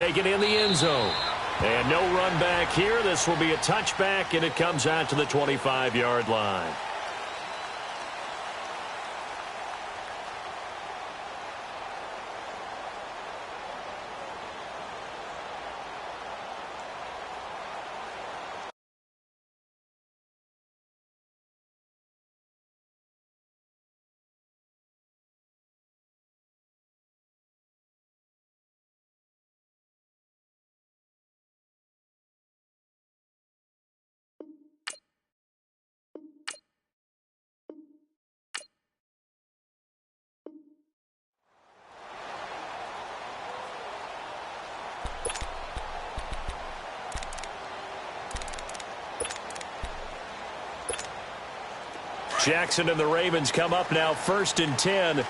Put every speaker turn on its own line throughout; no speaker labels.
Taken in the end zone. And no run back here. This will be a touchback, and it comes out to the 25-yard line. Jackson and the Ravens come up now 1st and 10.
Hurry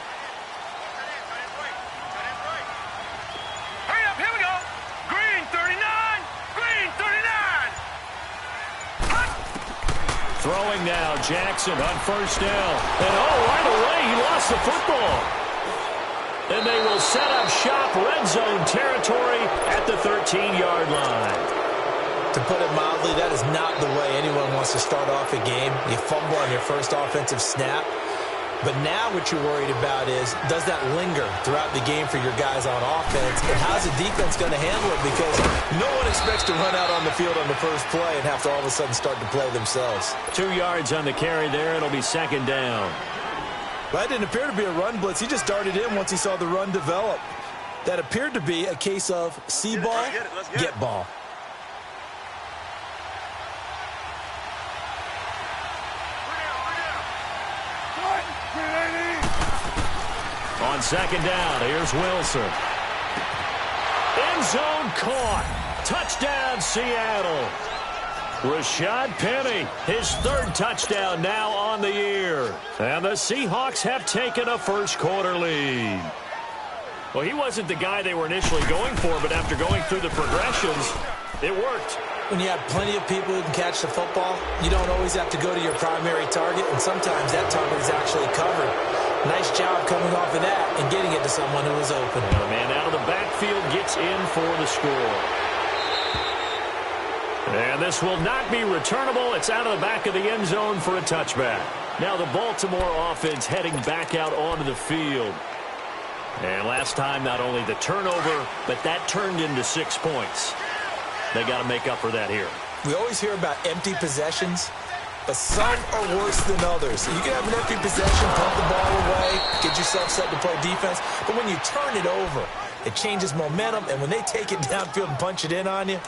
up, here we go. Green 39, Green 39.
Throwing now, Jackson on 1st down. And right away, he lost the football. And they will set up shop, red zone territory at the 13-yard line.
To put it mildly, that is not the way anyone wants to start off a game. You fumble on your first offensive snap. But now what you're worried about is, does that linger throughout the game for your guys on offense? And how's the defense going to handle it? Because no one expects to run out on the field on the first play and have to all of a sudden start to play themselves.
2 yards on the carry there. It'll be 2nd down.
Well, that didn't appear to be a run blitz. He just darted in once he saw the run develop. That appeared to be a case of see ball, get ball.
On 2nd down, here's Wilson. End zone caught. Touchdown, Seattle. Rashad Penny, his 3rd touchdown now on the year. And the Seahawks have taken a first-quarter lead. Well, he wasn't the guy they were initially going for, but after going through the progressions, it worked.
When you have plenty of people who can catch the football, you don't always have to go to your primary target, and sometimes that target is actually covered. Nice job coming off of that and getting it to someone who was open.
And a man out of the backfield gets in for the score. And this will not be returnable. It's out of the back of the end zone for a touchback. Now the Baltimore offense heading back out onto the field. And last time, not only the turnover, but that turned into 6 points. They got to make up for that here.
We always hear about empty possessions, but some are worse than others. You can have an empty possession, pump the ball away, get yourself set to play defense, but when you turn it over, it changes momentum, and when they take it downfield and punch it in on you,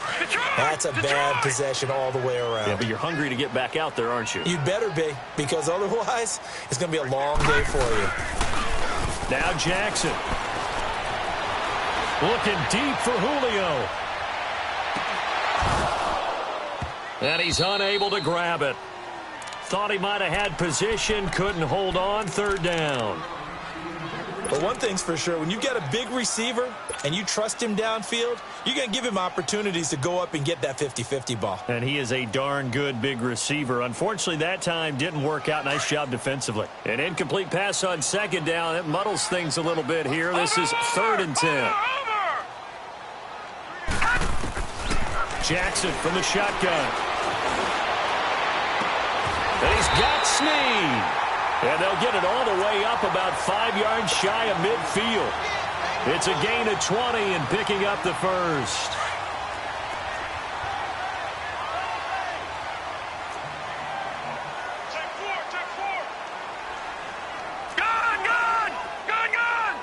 that's a bad possession all the way around.
Yeah, but you're hungry to get back out there, aren't you?
You'd better be, because otherwise, it's going to be a long day for you.
Now Jackson. Looking deep for Julio. And he's unable to grab it. Thought he might have had position, couldn't hold on, 3rd down.
But one thing's for sure, when you've got a big receiver and you trust him downfield, you're going to give him opportunities to go up and get that 50-50 ball.
And he is a darn good big receiver. Unfortunately, that time didn't work out. Nice job defensively. An incomplete pass on 2nd down. It muddles things a little bit here. This is 3rd and 10. Jackson from the shotgun. And he's got Snead. And they'll get it all the way up about 5 yards shy of midfield. It's a gain of 20 and picking up the first.
Check four. Gun, gun! Gun, gun!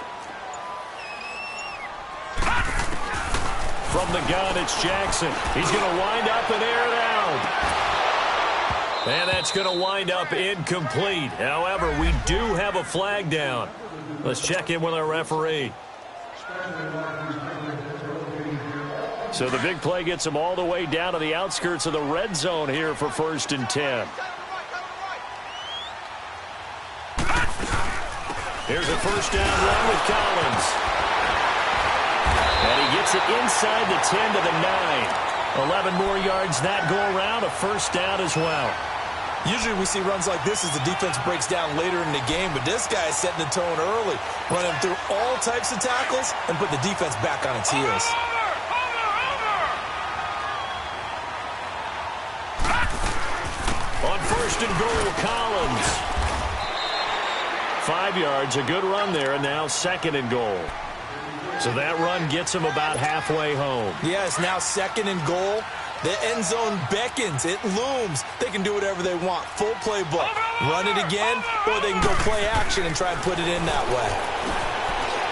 From the gun, it's Jackson. He's going to wind up and air it out. And that's going to wind up incomplete. However, we do have a flag down. Let's check in with our referee. So the big play gets him all the way down to the outskirts of the red zone here for 1st and 10. Here's a 1st down run with Collins. And he gets it inside the 10 to the 9. 11 more yards that go around, a 1st down as well.
Usually we see runs like this as the defense breaks down later in the game, but this guy is setting the tone early, running through all types of tackles and put the defense back on its heels.
First and goal, Collins. 5 yards, a good run there, and now second and goal. So that run gets him about halfway home.
Yes, now second and goal. The end zone beckons. It looms. They can do whatever they want. Full playbook. Run it again, or they can go play action and try and put it in that way.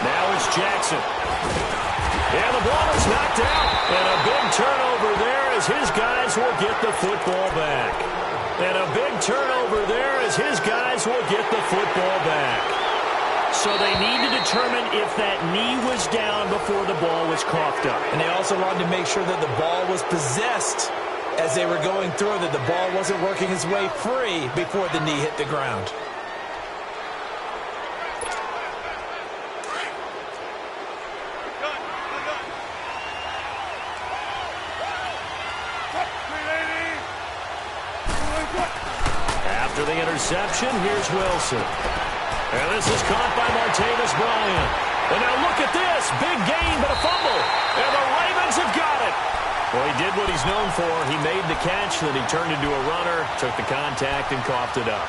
Now it's Jackson. And the ball is knocked out. And a big turnover there as his guys will get the football back. And a big turnover there as his guys will get the football back. So they need to determine if that knee was down before the ball was coughed up.
And they also wanted to make sure that the ball was possessed as they were going through, that the ball wasn't working its way free before the knee hit the ground.
After the interception, here's Wilson. And this is caught by Martavis Bryant. And now look at this. Big gain, but a fumble. And the Ravens have got it. Well, he did what he's known for. He made the catch, then he turned into a runner, took the contact, and coughed it up.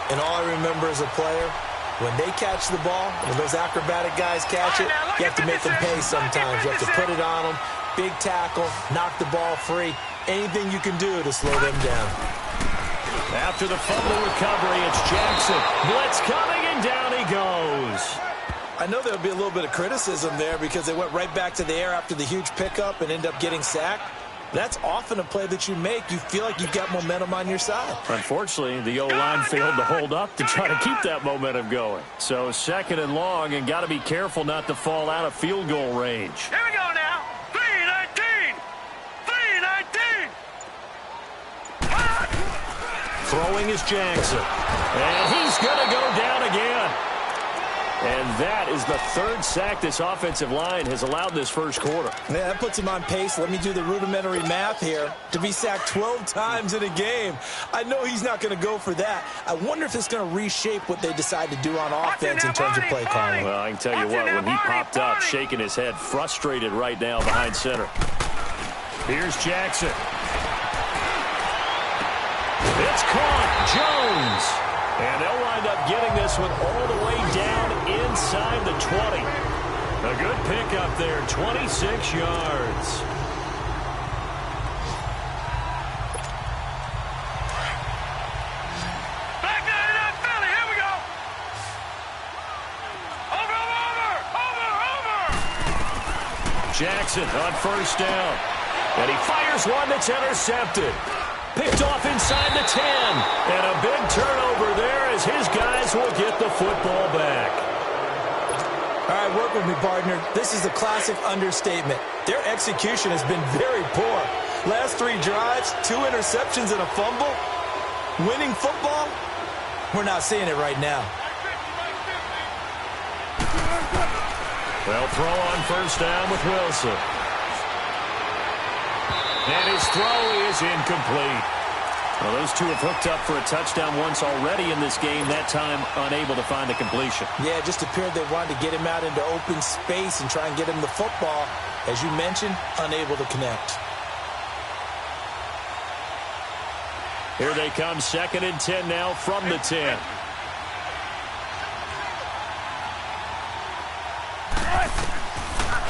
And all I remember as a player, when they catch the ball, when those acrobatic guys catch it, you have to make them pay sometimes. You have to put it on them. Big tackle, knock the ball free. Anything you can do to slow them down.
After the fumble recovery, it's Jackson. Blitz coming, and down he goes.
I know there'll be a little bit of criticism there because they went right back to the air after the huge pickup and end up getting sacked. That's often a play that you make. You feel like you've got momentum on your side.
Unfortunately, the O-line failed to hold up to try to keep that momentum going. So second and long, and got to be careful not to fall out of field goal range.
Here we go now. 3-19. 3-19.
Throwing is Jackson. And he's going to go down again. And that is the third sack this offensive line has allowed this first quarter.
Yeah, that puts him on pace. Let me do the rudimentary math here. To be sacked 12 times in a game. I know he's not going to go for that. I wonder if it's going to reshape what they decide to do on offense in terms of play calling.
Well, I can tell you what, when he popped up, shaking his head, frustrated right now behind center. Here's Jackson. It's caught. Jones. And they'll wind up getting this one all the way down inside the 20. A good pickup there, 26 yards.
Back out of that belly. Here we go. Over.
Jackson on first down. And he fires one that's intercepted. Picked off inside the 10. And a big turnover there as his guys will get the football back.
All right, work with me, partner. This is a classic understatement. Their execution has been very poor. Last 3 drives, 2 interceptions and a fumble. Winning football? We're not seeing it right now.
Well, throw on first down with Wilson. And his throw is incomplete. Well, those two have hooked up for a touchdown once already in this game, that time unable to find the completion.
Yeah, it just appeared they wanted to get him out into open space and try and get him the football. As you mentioned, unable to connect.
Here they come, 2nd and 10 now from the 10.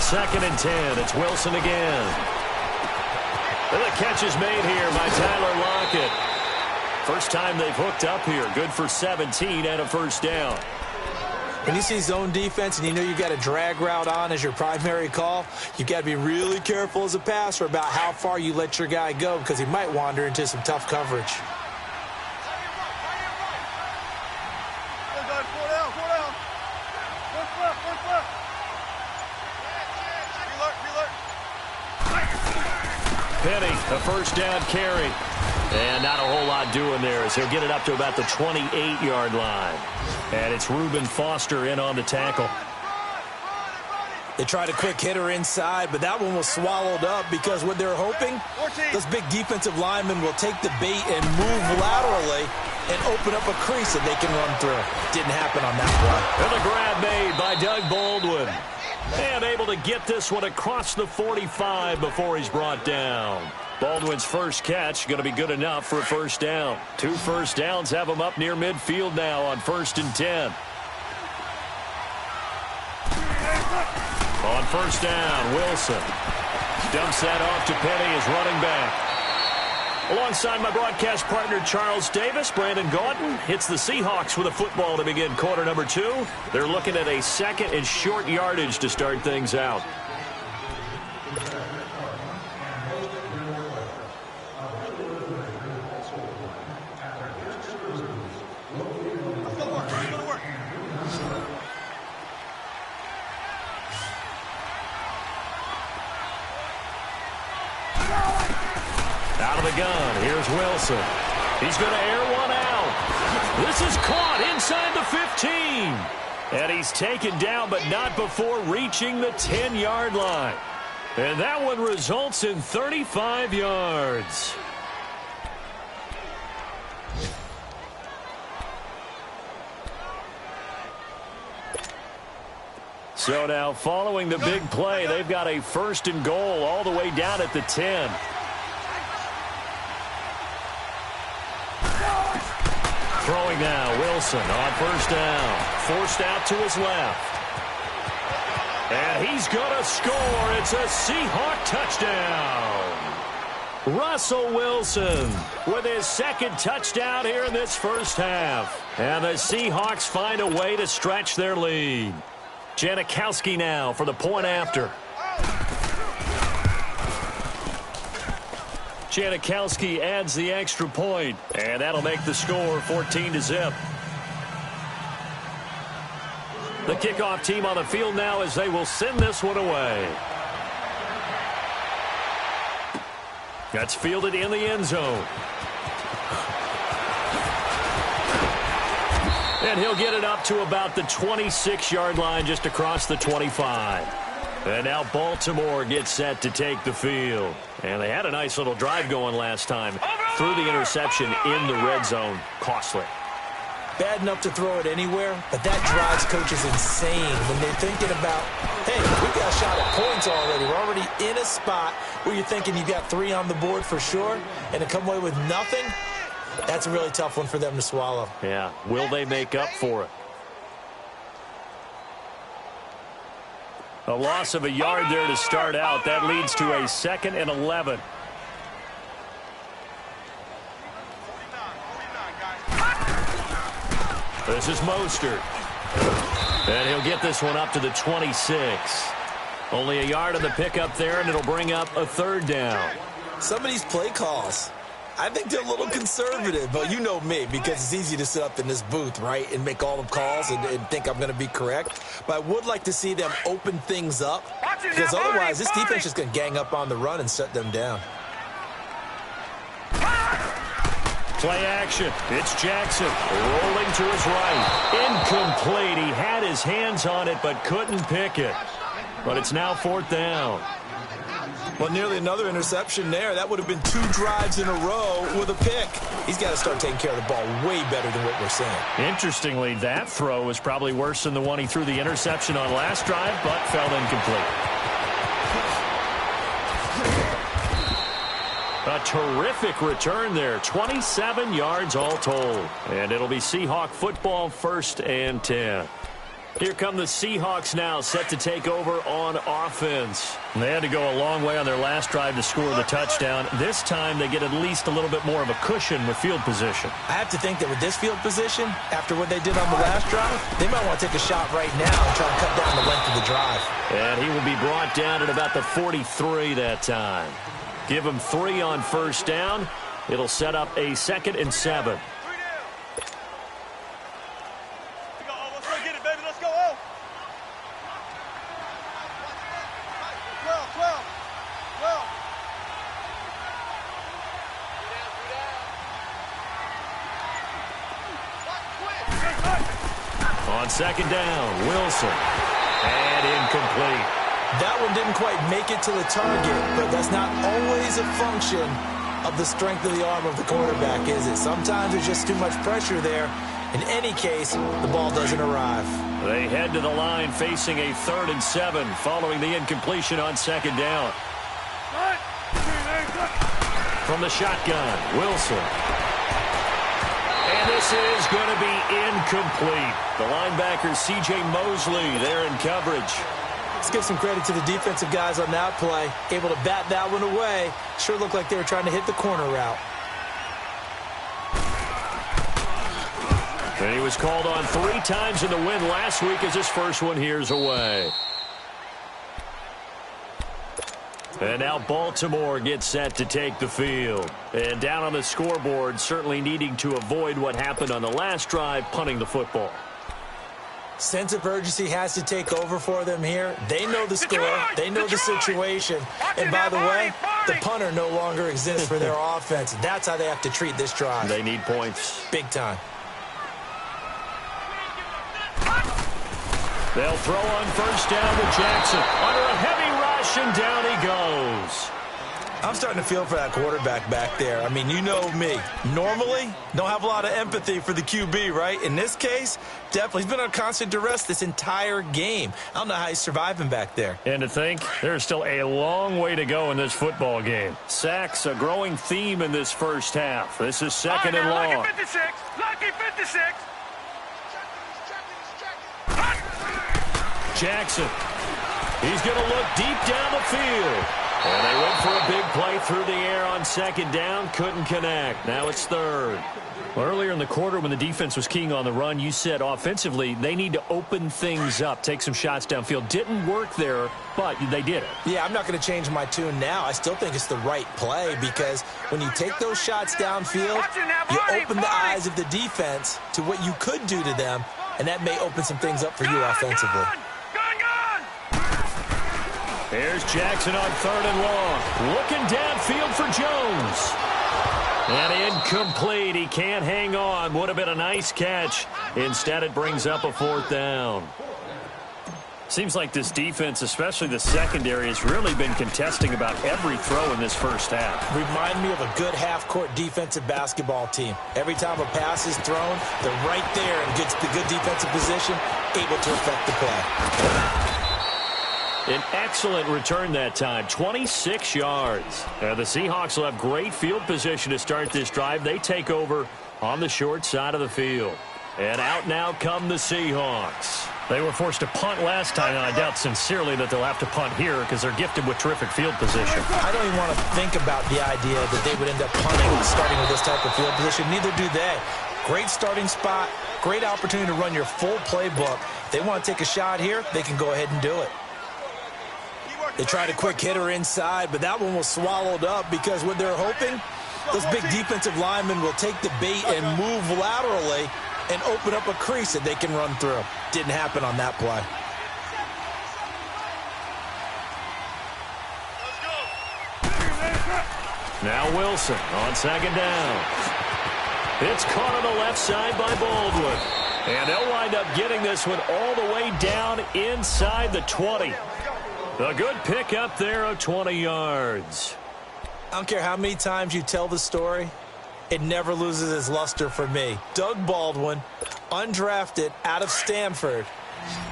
Second and 10, it's Wilson again. And the catch is made here by Tyler Lockett. First time they've hooked up here. Good for 17 and a first down.
When you see zone defense and you know you got a drag route on as your primary call, you got to be really careful as a passer about how far you let your guy go because he might wander into some tough coverage.
Penny, a first down carry. And not a whole lot doing there as he'll get it up to about the 28-yard line. And it's Reuben Foster in on the tackle.
They tried a quick hitter inside, but that one was swallowed up because what they're hoping, those big defensive linemen will take the bait and move laterally and open up a crease that they can run through. Didn't happen on that play.
And the grab made by Doug Baldwin. And able to get this one across the 45 before he's brought down. Baldwin's first catch going to be good enough for a first down. 2 first downs have him up near midfield now on 1st and 10. On first down, Wilson dumps that off to Penny as running back. Alongside my broadcast partner, Charles Davis, Brandon Gaudin hits the Seahawks with a football to begin quarter number 2. They're looking at a second and short yardage to start things out. Out of the gun, here's Wilson. He's going to air one out. This is caught inside the 15. And he's taken down, but not before reaching the 10-yard line. And that one results in 35 yards. So now, following the big play, they've got a 1st and goal all the way down at the 10. Throwing now, Wilson on first down. Forced out to his left. And he's going to score. It's a Seahawk touchdown. Russell Wilson with his 2nd touchdown here in this first half. And the Seahawks find a way to stretch their lead. Janikowski now for the point after. Janikowski adds the extra point, and that'll make the score 14-0. The kickoff team on the field now as they will send this one away. That's fielded in the end zone. And he'll get it up to about the 26-yard line just across the 25. And now Baltimore gets set to take the field. And they had a nice little drive going last time. Threw the interception in the red zone. Costly.
Bad enough to throw it anywhere, but that drives coaches insane when they're thinking about, hey, we got a shot at points already. We're already in a spot where you're thinking you got 3 on the board for sure, and to come away with nothing, that's a really tough one for them to swallow.
Yeah. Will they make up for it? A loss of a yard there to start out. That leads to a 2nd and 11. This is Mostert. And he'll get this one up to the 26. Only a yard on the pickup there, and it'll bring up a 3rd down.
Some of these play calls, I think they're a little conservative, but you know me, because it's easy to sit up in this booth, right, and make all the calls and think I'm going to be correct. But I would like to see them open things up, because otherwise this defense is going to gang up on the run and shut them down.
Play action. It's Jackson rolling to his right. Incomplete. He had his hands on it but couldn't pick it. But it's now 4th down.
Well, nearly another interception there. That would have been 2 drives in a row with a pick. He's got to start taking care of the ball way better than what we're seeing.
Interestingly, that throw was probably worse than the one he threw the interception on last drive, but fell incomplete. A terrific return there. 27 yards all told. And it'll be Seahawk football, 1st and 10. Here come the Seahawks now, set to take over on offense. They had to go a long way on their last drive to score the touchdown. This time they get at least a little bit more of a cushion with field position.
I have to think that with this field position, after what they did on the last drive, they might want to take a shot right now and try to cut down the length of the drive.
And he will be brought down at about the 43 that time. Give him 3 on first down. It'll set up a 2nd and 7. On 2nd down, Wilson. And incomplete.
That one didn't quite make it to the target, but that's not always a function of the strength of the arm of the quarterback, is it? Sometimes there's just too much pressure there, In any case, the ball doesn't arrive.
They head to the line facing a 3rd and 7 following the incompletion on 2nd down. From the shotgun, Wilson. And this is going to be incomplete. The linebacker, C.J. Mosley, there in coverage.
Let's give some credit to the defensive guys on that play. Able to bat that one away. Sure looked like they were trying to hit the corner route.
And he was called on 3 times in the win last week as his first one here's away. And now Baltimore gets set to take the field. And down on the scoreboard, certainly needing to avoid what happened on the last drive, punting the football.
Sense of urgency has to take over for them here. They know the score. They know the situation. And by the way, the punter no longer exists for their offense. That's how they have to treat this drive.
They need points.
Big time.
They'll throw on 1st down to Jackson. Under a heavy rush, and down he goes.
I'm starting to feel for that quarterback back there. I mean, you know me. Normally, don't have a lot of empathy for the QB, right? In this case, definitely. He's been under constant duress this entire game. I don't know how he's surviving back there.
And to think, there's still a long way to go in this football game. Sacks, a growing theme in this first half. This is 2nd and long.
Lucky 56. Lucky 56.
Jackson. He's going to look deep down the field. And they went for a big play through the air on 2nd down. Couldn't connect. Now it's 3rd. Well, earlier in the quarter when the defense was keying on the run, you said offensively they need to open things up, take some shots downfield. Didn't work there, but they did it.
Yeah, I'm not going to change my tune now. I still think it's the right play because when you take those shots downfield, you open the eyes of the defense to what you could do to them, and that may open some things up for you offensively.
Here's Jackson on 3rd and long. Looking downfield for Jones. And incomplete. He can't hang on. Would have been a nice catch. Instead, it brings up a 4th down. Seems like this defense, especially the secondary, has really been contesting about every throw in this first half.
Remind me of a good half-court defensive basketball team. Every time a pass is thrown, they're right there and gets the good defensive position, able to affect the play.
An excellent return that time, 26 yards. The Seahawks will have great field position to start this drive. They take over on the short side of the field. And out now come the Seahawks. They were forced to punt last time, and I doubt sincerely that they'll have to punt here because they're gifted with terrific field position.
I don't even want to think about the idea that they would end up punting starting with this type of field position. Neither do they. Great starting spot, great opportunity to run your full playbook. If they want to take a shot here, they can go ahead and do it. They tried a quick hitter inside, but that one was swallowed up because what they're hoping, those big defensive linemen will take the bait and move laterally and open up a crease that they can run through. Didn't happen on that play.
Now Wilson on 2nd down. It's caught on the left side by Baldwin. And they'll wind up getting this one all the way down inside the 20. A good pick up there of 20 yards.
I don't care how many times you tell the story, it never loses its luster for me. Doug Baldwin, undrafted out of Stanford,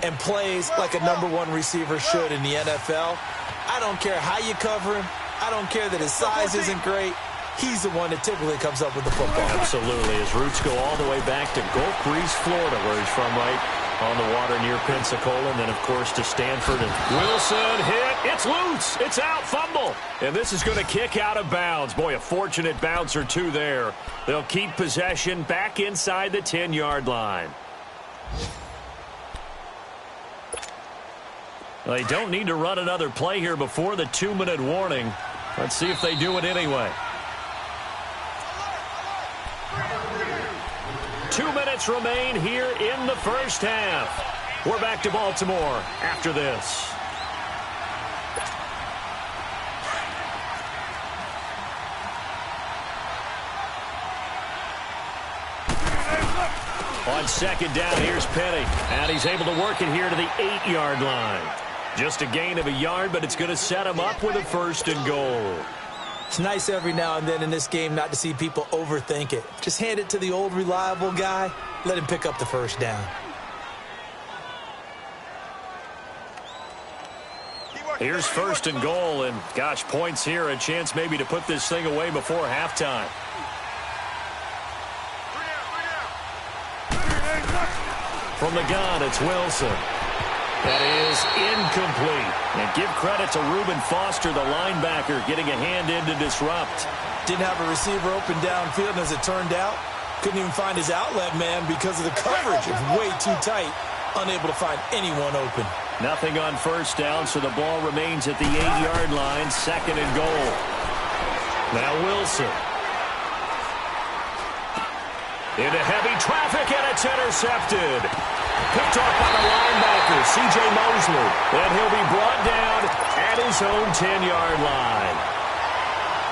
and plays like a #1 receiver should in the NFL. I don't care how you cover him. I don't care that his size isn't great. He's the one that typically comes up with the football.
Absolutely. His roots go all the way back to Gulf Breeze, Florida, where he's from, right on the water near Pensacola, and then, of course, to Stanford. And Wilson hit. It's loose. It's out. Fumble. And this is going to kick out of bounds. Boy, a fortunate bounce or two there. They'll keep possession back inside the 10-yard line. They don't need to run another play here before the 2-minute warning. Let's see if they do it anyway. 2 minutes remain here in the first half. We're back to Baltimore after this. On 2nd down, here's Penny. And he's able to work it here to the 8-yard line. Just a gain of a yard, but it's going to set him up with a 1st and goal.
It's nice every now and then in this game not to see people overthink it. Just hand it to the old reliable guy. Let him pick up the first down.
Here's first and goal, and gosh, points here, a chance maybe to put this thing away before halftime. From the gun, it's Wilson. That is incomplete. And give credit to Reuben Foster, the linebacker, getting a hand in to disrupt.
Didn't have a receiver open downfield, and as it turned out, couldn't even find his outlet man because of the coverage. It's way too tight, unable to find anyone open.
Nothing on first down, so the ball remains at the 8-yard line, second and goal. Now Wilson. Into heavy traffic, and it's intercepted. Picked off by the linebacker, C.J. Mosley. And he'll be brought down at his own 10-yard line.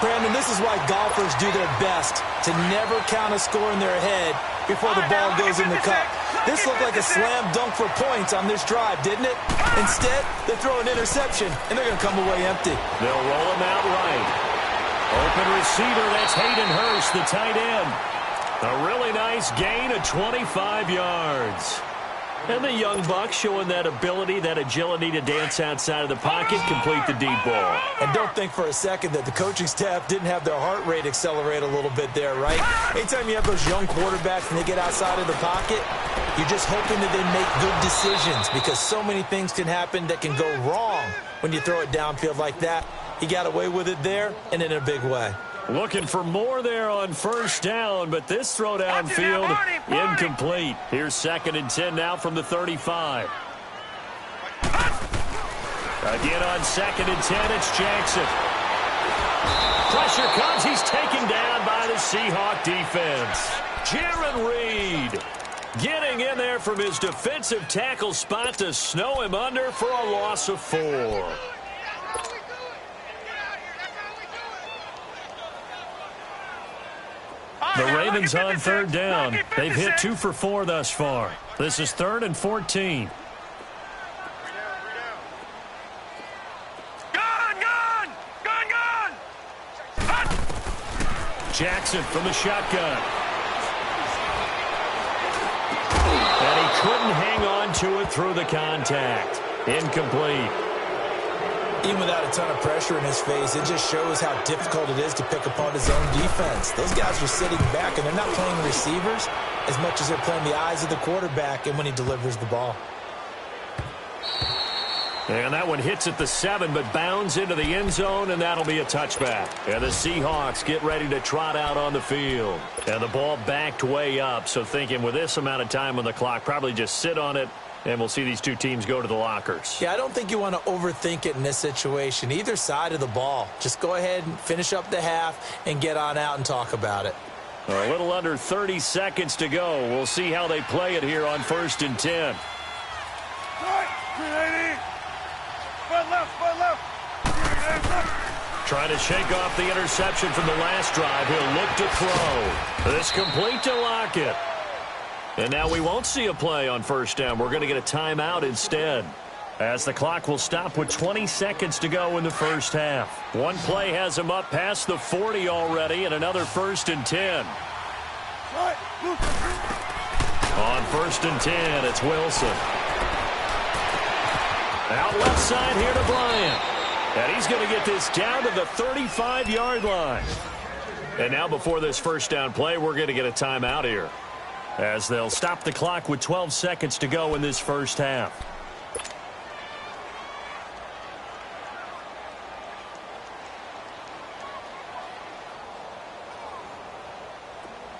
Brandon, this is why golfers do their best to never count a score in their head before the ball goes in the cup. This looked like a slam dunk for points on this drive, didn't it? Instead, they throw an interception, and they're going to come away empty.
They'll roll him out right. Open receiver, that's Hayden Hurst, the tight end. A really nice gain of 25 yards. And the young buck showing that ability, that agility to dance outside of the pocket, complete the deep ball.
And don't think for a second that the coaching staff didn't have their heart rate accelerate a little bit there, right? Anytime you have those young quarterbacks and they get outside of the pocket, you're just hoping that they make good decisions because so many things can happen that can go wrong when you throw it downfield like that. He got away with it there and in a big way.
Looking for more there on first down, but this throw downfield incomplete. Here's second and 10 now from the 35. Again on second and 10, it's Jackson. Pressure comes. He's taken down by the Seahawk defense. Jaron Reed getting in there from his defensive tackle spot to snow him under for a loss of 4. The Ravens on third down. They've hit 2 for 4 thus far. This is 3rd and 14.
Gun!
Jackson from the shotgun. And he couldn't hang on to it through the contact. Incomplete.
Even without a ton of pressure in his face, it just shows how difficult it is to pick apart his own defense. Those guys are sitting back, and they're not playing receivers as much as they're playing the eyes of the quarterback and when he delivers the ball.
And that one hits at the 7, but bounds into the end zone, and that'll be a touchback. And the Seahawks get ready to trot out on the field. And the ball backed way up, so thinking with this amount of time on the clock, probably just sit on it, and we'll see these two teams go to the lockers.
Yeah, I don't think you want to overthink it in this situation. Either side of the ball. Just go ahead and finish up the half and get on out and talk about it.
A little under 30 seconds to go. We'll see how they play it here on 1st and 10. Trying to shake off the interception from the last drive. He'll look to throw. This complete to Lockett. And now we won't see a play on first down. We're going to get a timeout instead, as the clock will stop with 20 seconds to go in the first half. One play has him up past the 40 already, and another 1st and 10. On 1st and 10, it's Wilson. Out left side here to Bryant. And he's going to get this down to the 35-yard line. And now before this first down play, we're going to get a timeout here, as they'll stop the clock with 12 seconds to go in this first half.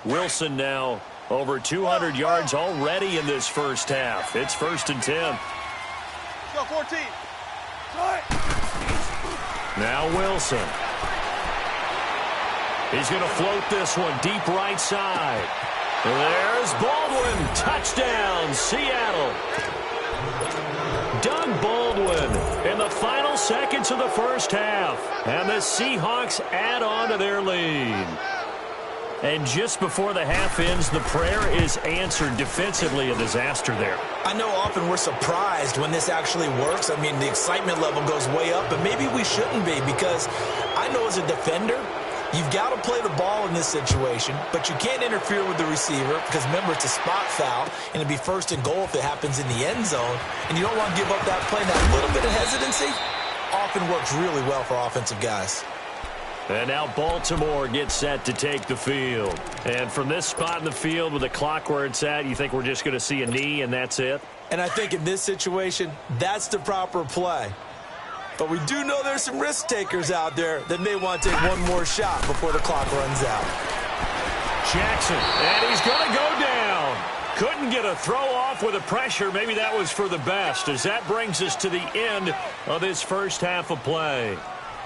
Wilson now over 200 yards already in this first half. It's 1st and 10.
Go 14.
Now Wilson. He's going to float this one deep right side. There's Baldwin. Touchdown, Seattle. Doug Baldwin in the final seconds of the first half. And the Seahawks add on to their lead. And just before the half ends, the prayer is answered. Defensively, a disaster there.
I know often we're surprised when this actually works. I mean, the excitement level goes way up, but maybe we shouldn't be, because I Orlando is a defender. You've got to play the ball in this situation, but you can't interfere with the receiver because, remember, it's a spot foul, and it'd be first and goal if it happens in the end zone, and you don't want to give up that play. That little bit of hesitancy often works really well for offensive guys.
And now Baltimore gets set to take the field. And from this spot in the field with the clock where it's at, you think we're just going to see a knee and that's it?
And I think in this situation, that's the proper play. But we do know there's some risk takers out there that may want to take one more shot before the clock runs out.
Jackson, and he's going to go down. Couldn't get a throw off with the pressure. Maybe that was for the best, as that brings us to the end of this first half of play.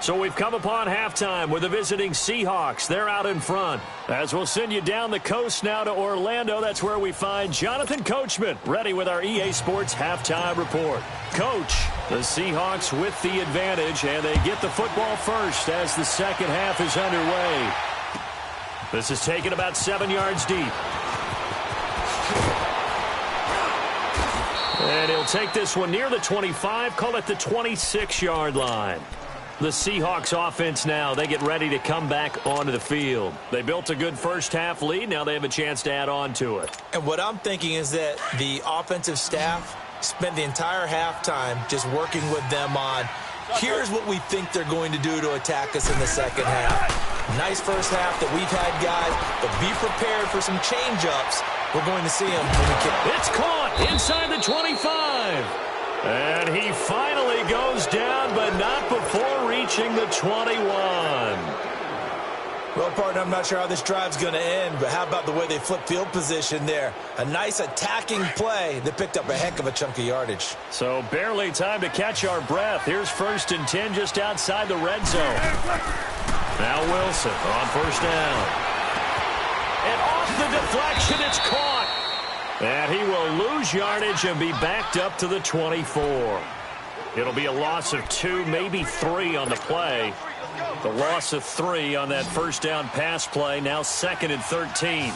So we've come upon halftime with the visiting Seahawks. They're out in front. As we'll send you down the coast now to Orlando, that's where we find Jonathan Coachman, ready with our EA Sports Halftime Report. Coach, the Seahawks with the advantage, and they get the football first as the second half is underway. This is taken about 7 yards deep. And he'll take this one near the 25, call it the 26-yard line. The Seahawks offense now, they get ready to come back onto the field. They built a good first half lead. Now they have a chance to add on to it.
And what I'm thinking is that the offensive staff spent the entire halftime just working with them on, here's what we think they're going to do to attack us in the second half. Nice first half that we've had, guys, but be prepared for some change-ups. We're going to see them when we kick.
It's caught inside the 25. And he finally goes down, but not before reaching the 21.
Well, partner, I'm not sure how this drive's going to end, but how about the way they flip field position there? A nice attacking play that picked up a heck of a chunk of yardage.
So barely time to catch our breath. Here's 1st and 10 just outside the red zone. Now Wilson on first down. And off the deflection, it's caught. And he will lose yardage and be backed up to the 24. It'll be a loss of 2, maybe 3 on the play. The loss of 3 on that first down pass play. Now 2nd and 13.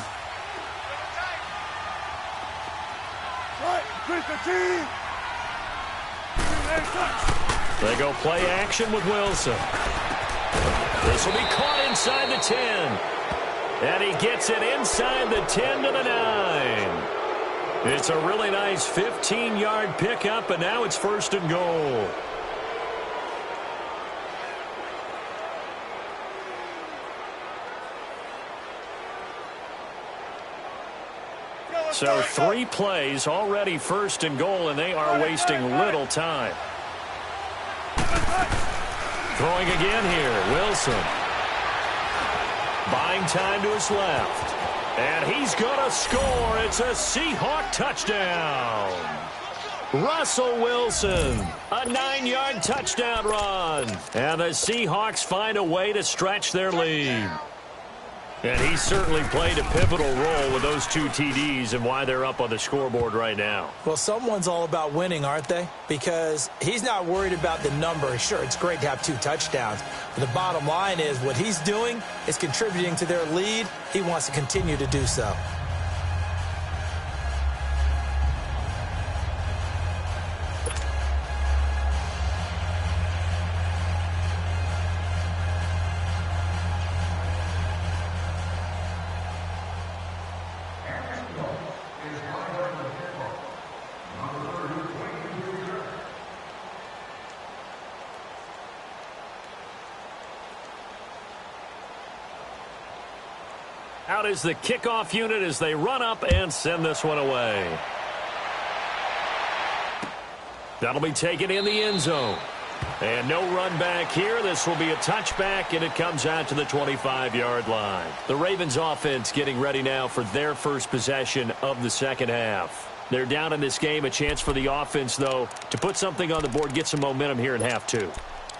They go play action with Wilson. This will be caught inside the 10. And he gets it inside the 10 to the 9. It's a really nice 15-yard pickup, and now it's 1st and goal. So 3 plays, already 1st and goal, and they are wasting little time. Throwing again here, Wilson. Buying time to his left. And he's going to score. It's a Seahawk touchdown. Russell Wilson, a 9-yard touchdown run. And the Seahawks find a way to stretch their lead. And he certainly played a pivotal role with those 2 TDs and why they're up on the scoreboard right now.
Well, someone's all about winning, aren't they? Because he's not worried about the number. Sure, it's great to have 2 touchdowns. But the bottom line is what he's doing is contributing to their lead. He wants to continue to do so.
Out is the kickoff unit as they run up and send this one away. That'll be taken in the end zone. And no run back here. This will be a touchback, and it comes out to the 25-yard line. The Ravens offense getting ready now for their first possession of the second half. They're down in this game. A chance for the offense, though, to put something on the board, get some momentum here in half 2.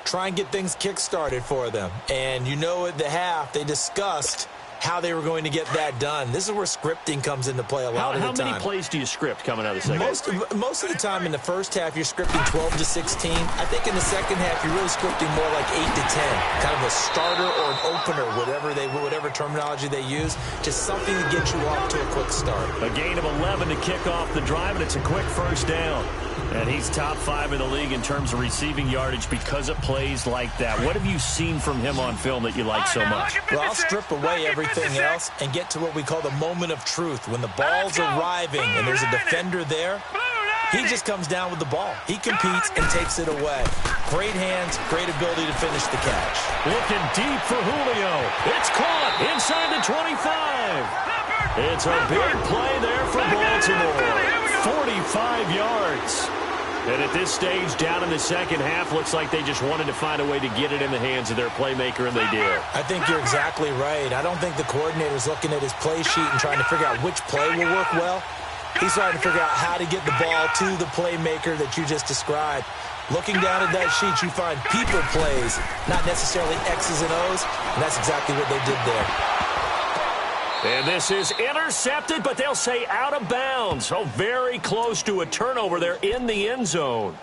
Try and get things kick-started for them. And you know at the half they discussed how they were going to get that done. This is where scripting comes into play a lot of the time.
How many plays do you script coming out of the second half?
Most of the time in the first half, you're scripting 12 to 16. I think in the second half, you're really scripting more like 8 to 10. Kind of a starter or an opener, whatever terminology they use. Just something to get you off to a quick start.
A gain of 11 to kick off the drive, and it's a quick first down. And he's top 5 in the league in terms of receiving yardage because of plays like that. What have you seen from him on film that you like so much?
Well, I'll strip away everything else and get to what we call the moment of truth. When the ball's arriving and there's a defender there, he just comes down with the ball. He competes and takes it away. Great hands, great ability to finish the catch.
Looking deep for Julio. It's caught inside the 25. It's a big play there for Baltimore. 45 yards. And at this stage, down in the second half, looks like they just wanted to find a way to get it in the hands of their playmaker, and they did.
I think you're exactly right. I don't think the coordinator's looking at his play sheet and trying to figure out which play will work well. He's trying to figure out how to get the ball to the playmaker that you just described. Looking down at that sheet, you find people plays, not necessarily X's and O's, and that's exactly what they did there.
And this is intercepted, but they'll say out of bounds. Oh, very close to a turnover there in the end zone.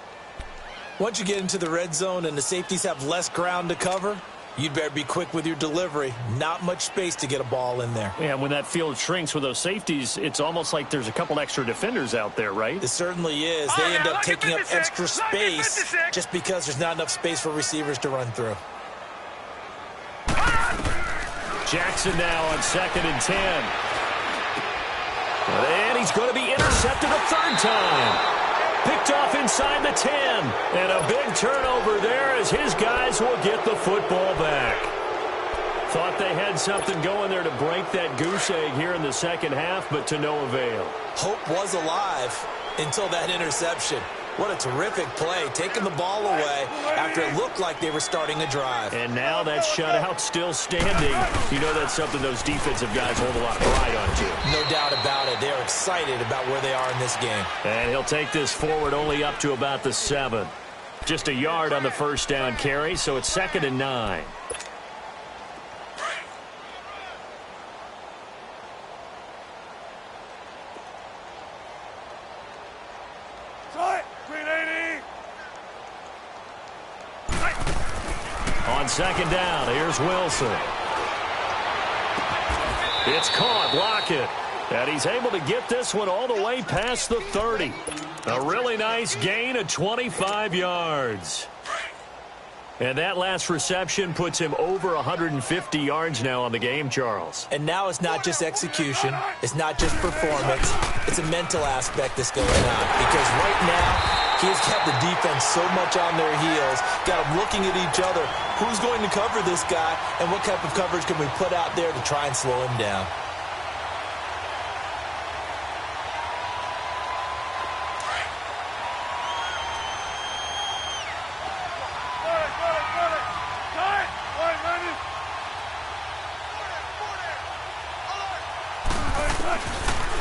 Once you get into the red zone and the safeties have less ground to cover, you'd better be quick with your delivery. Not much space to get a ball in there.
Yeah, when that field shrinks with those safeties, it's almost like there's a couple extra defenders out there, right?
It certainly is. They end up taking up extra space just because there's not enough space for receivers to run through.
Jackson now on 2nd and 10. And he's going to be intercepted a third time. Picked off inside the 10. And a big turnover there as his guys will get the football back. Thought they had something going there to break that goose egg here in the second half, but to no avail.
Hope was alive until that interception. What a terrific play, taking the ball away after it looked like they were starting a drive.
And now that shutout still standing. You know that's something those defensive guys hold a lot of pride on, too.
No doubt about it. They're excited about where they are in this game.
And he'll take this forward only up to about the 7. Just a yard on the first down carry, so it's 2nd and 9. On 2nd down, here's Wilson. It's caught, Lockett. And he's able to get this one all the way past the 30. A really nice gain of 25 yards. And that last reception puts him over 150 yards now on the game, Charles.
And now it's not just execution. It's not just performance. It's a mental aspect that's going on. Because right now, he has kept the defense so much on their heels, got them looking at each other. Who's going to cover this guy, and what type of coverage can we put out there to try and slow him down?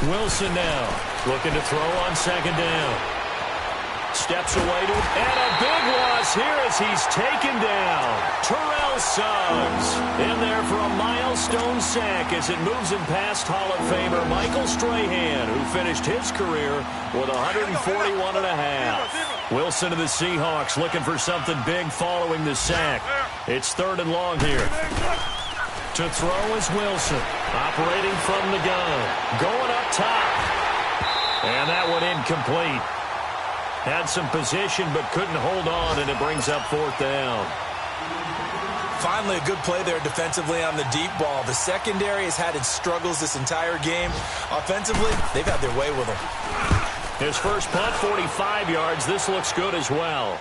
Wilson now looking to throw on 2nd down. Steps away to it, and a big loss here as he's taken down. Terrell Suggs in there for a milestone sack as it moves him past Hall of Famer Michael Strahan, who finished his career with 141.5. Wilson of the Seahawks looking for something big following the sack. It's 3rd and long here. To throw is Wilson, operating from the gun, going up top. And that one incomplete. Had some position but couldn't hold on, and it brings up 4th down.
Finally, a good play there defensively on the deep ball. The secondary has had its struggles this entire game. Offensively, they've had their way with them.
His first punt, 45 yards. This looks good as well.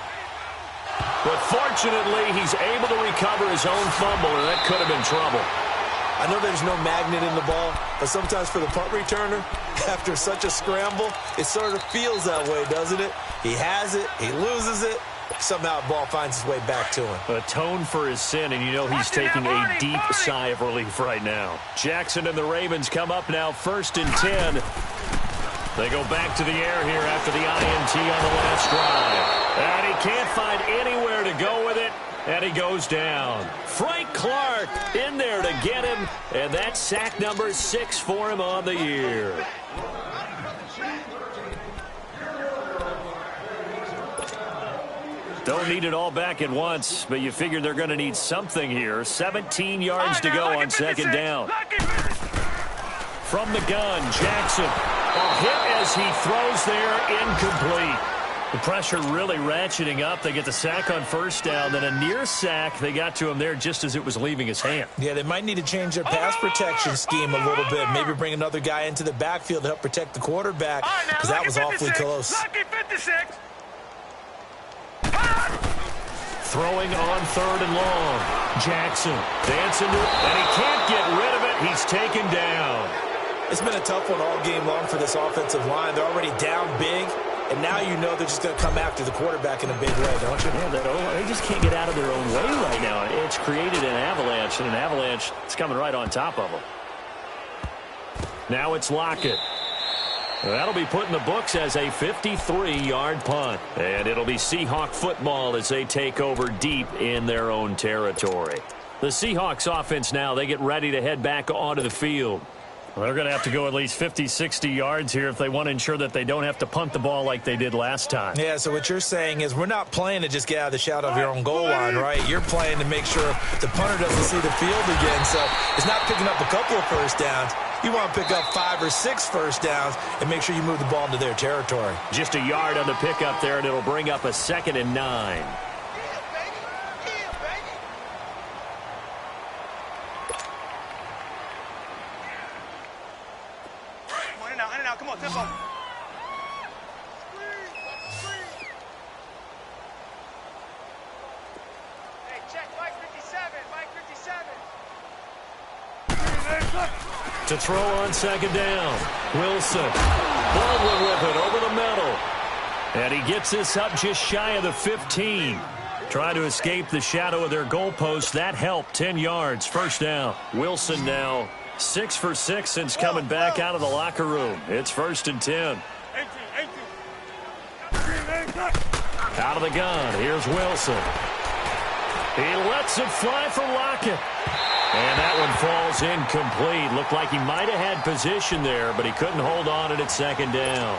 But fortunately, he's able to recover his own fumble, and that could have been trouble.
I know there's no magnet in the ball, but sometimes for the punt returner, after such a scramble, it sort of feels that way, doesn't it? He has it, he loses it, somehow the ball finds its way back to him.
Atone for his sin, and you know he's taking a deep sigh of relief right now. Jackson and the Ravens come up now 1st and 10. They go back to the air here after the INT on the last drive. And he can't find anywhere to go with it, and he goes down. Frank Clark in there to get him, and that's sack number 6 for him on the year. Don't need it all back at once, but you figure they're going to need something here. 17 yards to go on 2nd down. From the gun, Jackson. A hit as he throws there, incomplete. The pressure really ratcheting up. They get the sack on first down, then a near sack. They got to him there just as it was leaving his hand.
Yeah, they might need to change their pass protection scheme a little bit. Maybe bring another guy into the backfield to help protect the quarterback, because that was awfully close.
Lucky 56.
Throwing on 3rd and long. Jackson dancing to it, and he can't get rid of it. He's taken down.
It's been a tough one all game long for this offensive line. They're already down big, and now you know they're just going to come after the quarterback in a big way, don't you?
Yeah, they just can't get out of their own way right now. It's created an avalanche, and an avalanche is coming right on top of them. Now it's Lockett. That'll be put in the books as a 53-yard punt. And it'll be Seahawk football as they take over deep in their own territory. The Seahawks offense now, they get ready to head back onto the field. Well, they're going to have to go at least 50, 60 yards here if they want to ensure that they don't have to punt the ball like they did last time.
Yeah, so what you're saying is we're not playing to just get out of the shadow of your own goal line, right? You're playing to make sure the punter doesn't see the field again. So it's not picking up a couple of first downs. You want to pick up 5 or 6 first downs and make sure you move the ball into their territory.
Just a yard on the pickup there, and it'll bring up a 2nd and 9.
Come on, tempo. Hey, check Mike 57. Mike 57.
To throw on 2nd down. Wilson. Baldwin with it over the middle. And he gets this up just shy of the 15. Trying to escape the shadow of their goalpost. That helped. 10 yards. First down. Wilson now 6 for 6 since coming back out of the locker room. It's 1st and 10. Out of the gun. Here's Wilson. He lets it fly for Lockett. And that one falls incomplete. Looked like he might have had position there, but he couldn't hold on it at 2nd down.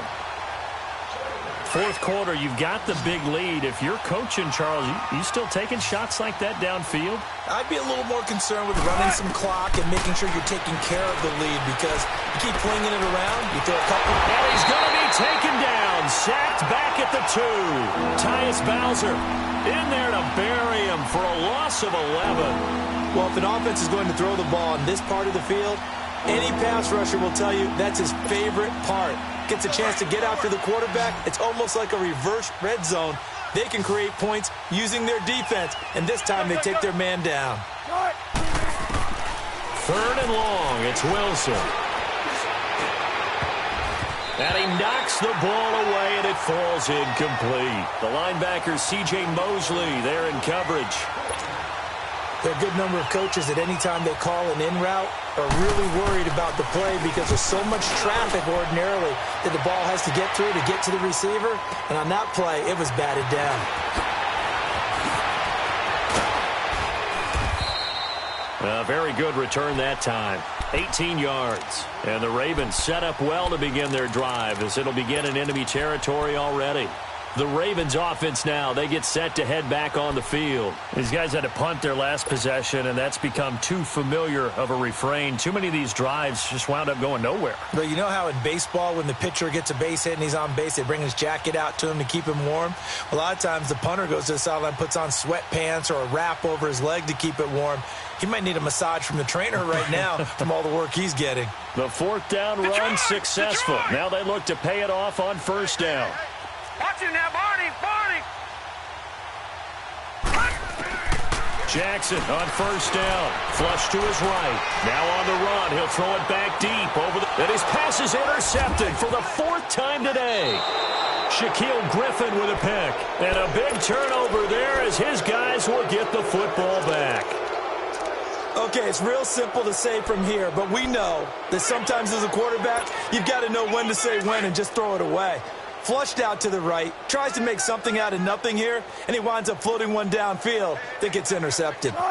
4th quarter, you've got the big lead. If you're coaching, Charles, you still taking shots like that downfield?
I'd be a little more concerned with running some clock and making sure you're taking care of the lead, because you keep flinging it around, you throw a couple.
And he's going to be taken down. Sacked back at the 2. Tyus Bowser in there to bury him for a loss of 11.
Well, if an offense is going to throw the ball in this part of the field, any pass rusher will tell you that's his favorite part. Gets a chance to get after the quarterback. It's almost like a reverse red zone. They can create points using their defense, and this time they take their man down.
3rd and long. It's Wilson. And he knocks the ball away, and it falls incomplete. The linebacker, C.J. Mosley, there in coverage.
There are a good number of coaches at any time they call an in route are really worried about the play, because there's so much traffic ordinarily that the ball has to get through to get to the receiver. And on that play, it was batted down.
A very good return that time. 18 yards. And the Ravens set up well to begin their drive, as it'll begin in enemy territory already. The Ravens offense now, they get set to head back on the field. These guys had to punt their last possession, and that's become too familiar of a refrain. Too many of these drives just wound up going nowhere.
But you know how in baseball, when the pitcher gets a base hit and he's on base, they bring his jacket out to him to keep him warm? A lot of times the punter goes to the sideline, puts on sweatpants or a wrap over his leg to keep it warm. He might need a massage from the trainer right now from all the work he's getting.
The 4th down run successful. Now they look to pay it off on 1st down.
Watch it now, Barney!
Jackson on 1st down. Flush to his right. Now on the run. He'll throw it back deep over the... And his pass is intercepted for the 4th time today. Shaquille Griffin with a pick. And a big turnover there as his guys will get the football back.
Okay, it's real simple to say from here, but we know that sometimes as a quarterback, you've got to know when to say when and just throw it away. Flushed out to the right, tries to make something out of nothing here, and he winds up floating one downfield that gets intercepted.
Check 50,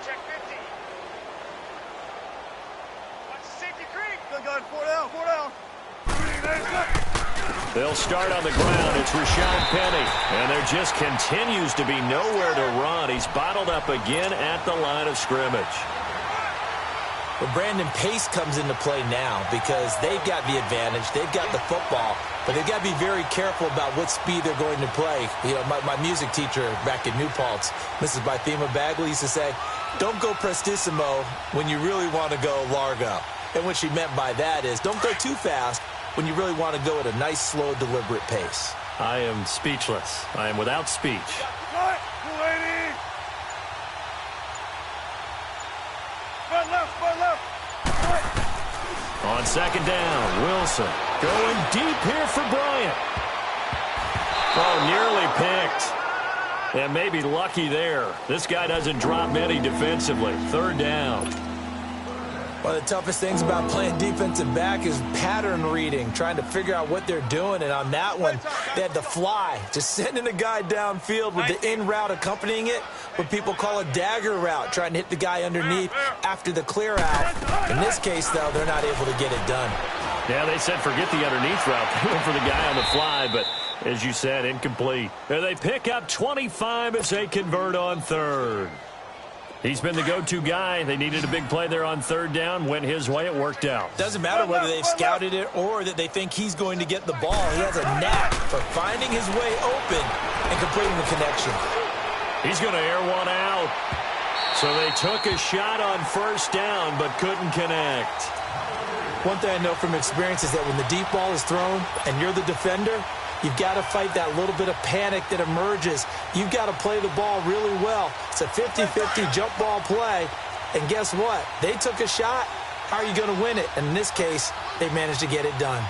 check 50. Watch the safety creep. Good going, 4 down.
They'll start on the ground. It's Rashad Penny. And there just continues to be nowhere to run. He's bottled up again at the line of scrimmage.
But Brandon, pace comes into play now because they've got the advantage. They've got the football, but they've got to be very careful about what speed they're going to play. You know, my music teacher back in New Paltz, Mrs. Bythema Bagley, used to say, don't go prestissimo when you really want to go largo. And what she meant by that is don't go too fast when you really want to go at a nice, slow, deliberate pace.
I am speechless. I am without speech.
Right, 280. Front left, right.
On second down, Wilson going deep here for Bryant. Oh, nearly picked. And maybe lucky there. This guy doesn't drop many defensively. Third down.
One of the toughest things about playing defensive back is pattern reading, trying to figure out what they're doing. And on that one, they had the fly, just sending a guy downfield with the in route accompanying it, what people call a dagger route, trying to hit the guy underneath after the clear out. In this case, though, they're not able to get it done.
Yeah, they said forget the underneath route. They went for the guy on the fly, but as you said, incomplete. There they pick up 25 as they convert on third. He's been the go-to guy. They needed a big play there on third down. Went his way. It worked out.
Doesn't matter whether they've scouted it or that they think he's going to get the ball. He has a knack for finding his way open and completing the connection.
He's going to air one out. So they took a shot on first down but couldn't connect.
One thing I know from experience is that when the deep ball is thrown and you're the defender, you've got to fight that little bit of panic that emerges. You've got to play the ball really well. It's a 50-50 jump ball play. And guess what? They took a shot. How are you going to win it? And in this case, they managed to get it done.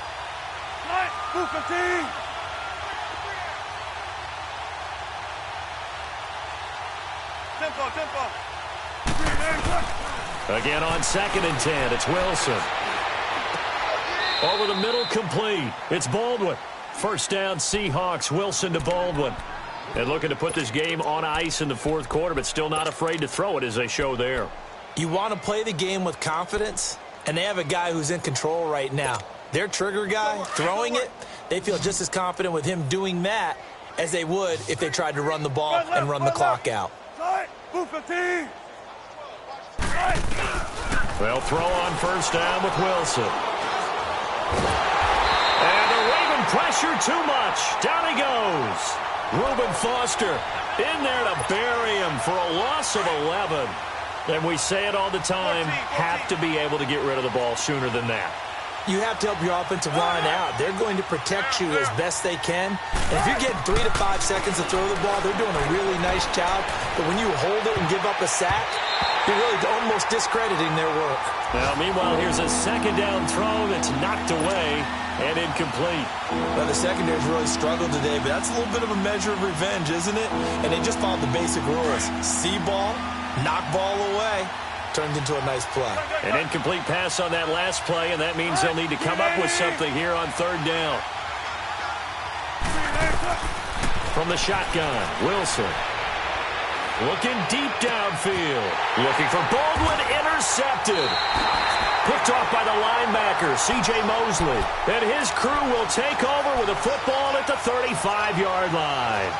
Again on second and 10, it's Wilson. Over the middle, complete. It's Baldwin. First down, Seahawks. Wilson to Baldwin. And looking to put this game on ice in the fourth quarter, but still not afraid to throw it as they show there.
You want to play the game with confidence, and they have a guy who's in control right now. Their trigger guy, throwing it, they feel just as confident with him doing that as they would if they tried to run the ball and run the clock out.
They'll throw on first down with Wilson. And they're waving pressure too much. Down he goes. Reuben Foster in there to bury him for a loss of 11. And we say it all the time, have to be able to get rid of the ball sooner than that.
You have to help your offensive line out. They're going to protect you as best they can. And if you're getting 3 to 5 seconds to throw the ball, they're doing a really nice job. But when you hold it and give up a sack, you're really almost discrediting their work.
Now, meanwhile, here's a second down throw that's knocked away and incomplete.
Well, the secondary's really struggled today, but that's a little bit of a measure of revenge, isn't it? And they just followed the basic rules. See ball, knock ball away. Turned into a nice play.
An incomplete pass on that last play, and that means they'll need to come up with something here on third down. From the shotgun, Wilson. Looking deep downfield. Looking for Baldwin, intercepted. Picked off by the linebacker, C.J. Mosley. And his crew will take over with a football at the 35-yard line.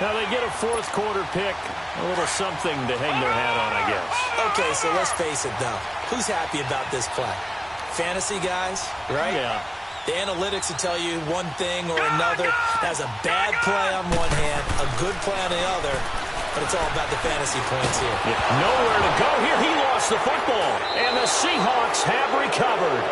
Now they get a fourth quarter pick, a little something to hang their hat on, I guess.
Okay, so let's face it, though. Who's happy about this play? Fantasy guys, right?
Yeah.
The analytics will tell you one thing or another. That's a bad play on one hand, a good play on the other, but it's all about the fantasy points here.
Yeah. Nowhere to go here. He lost the football, and the Seahawks have recovered.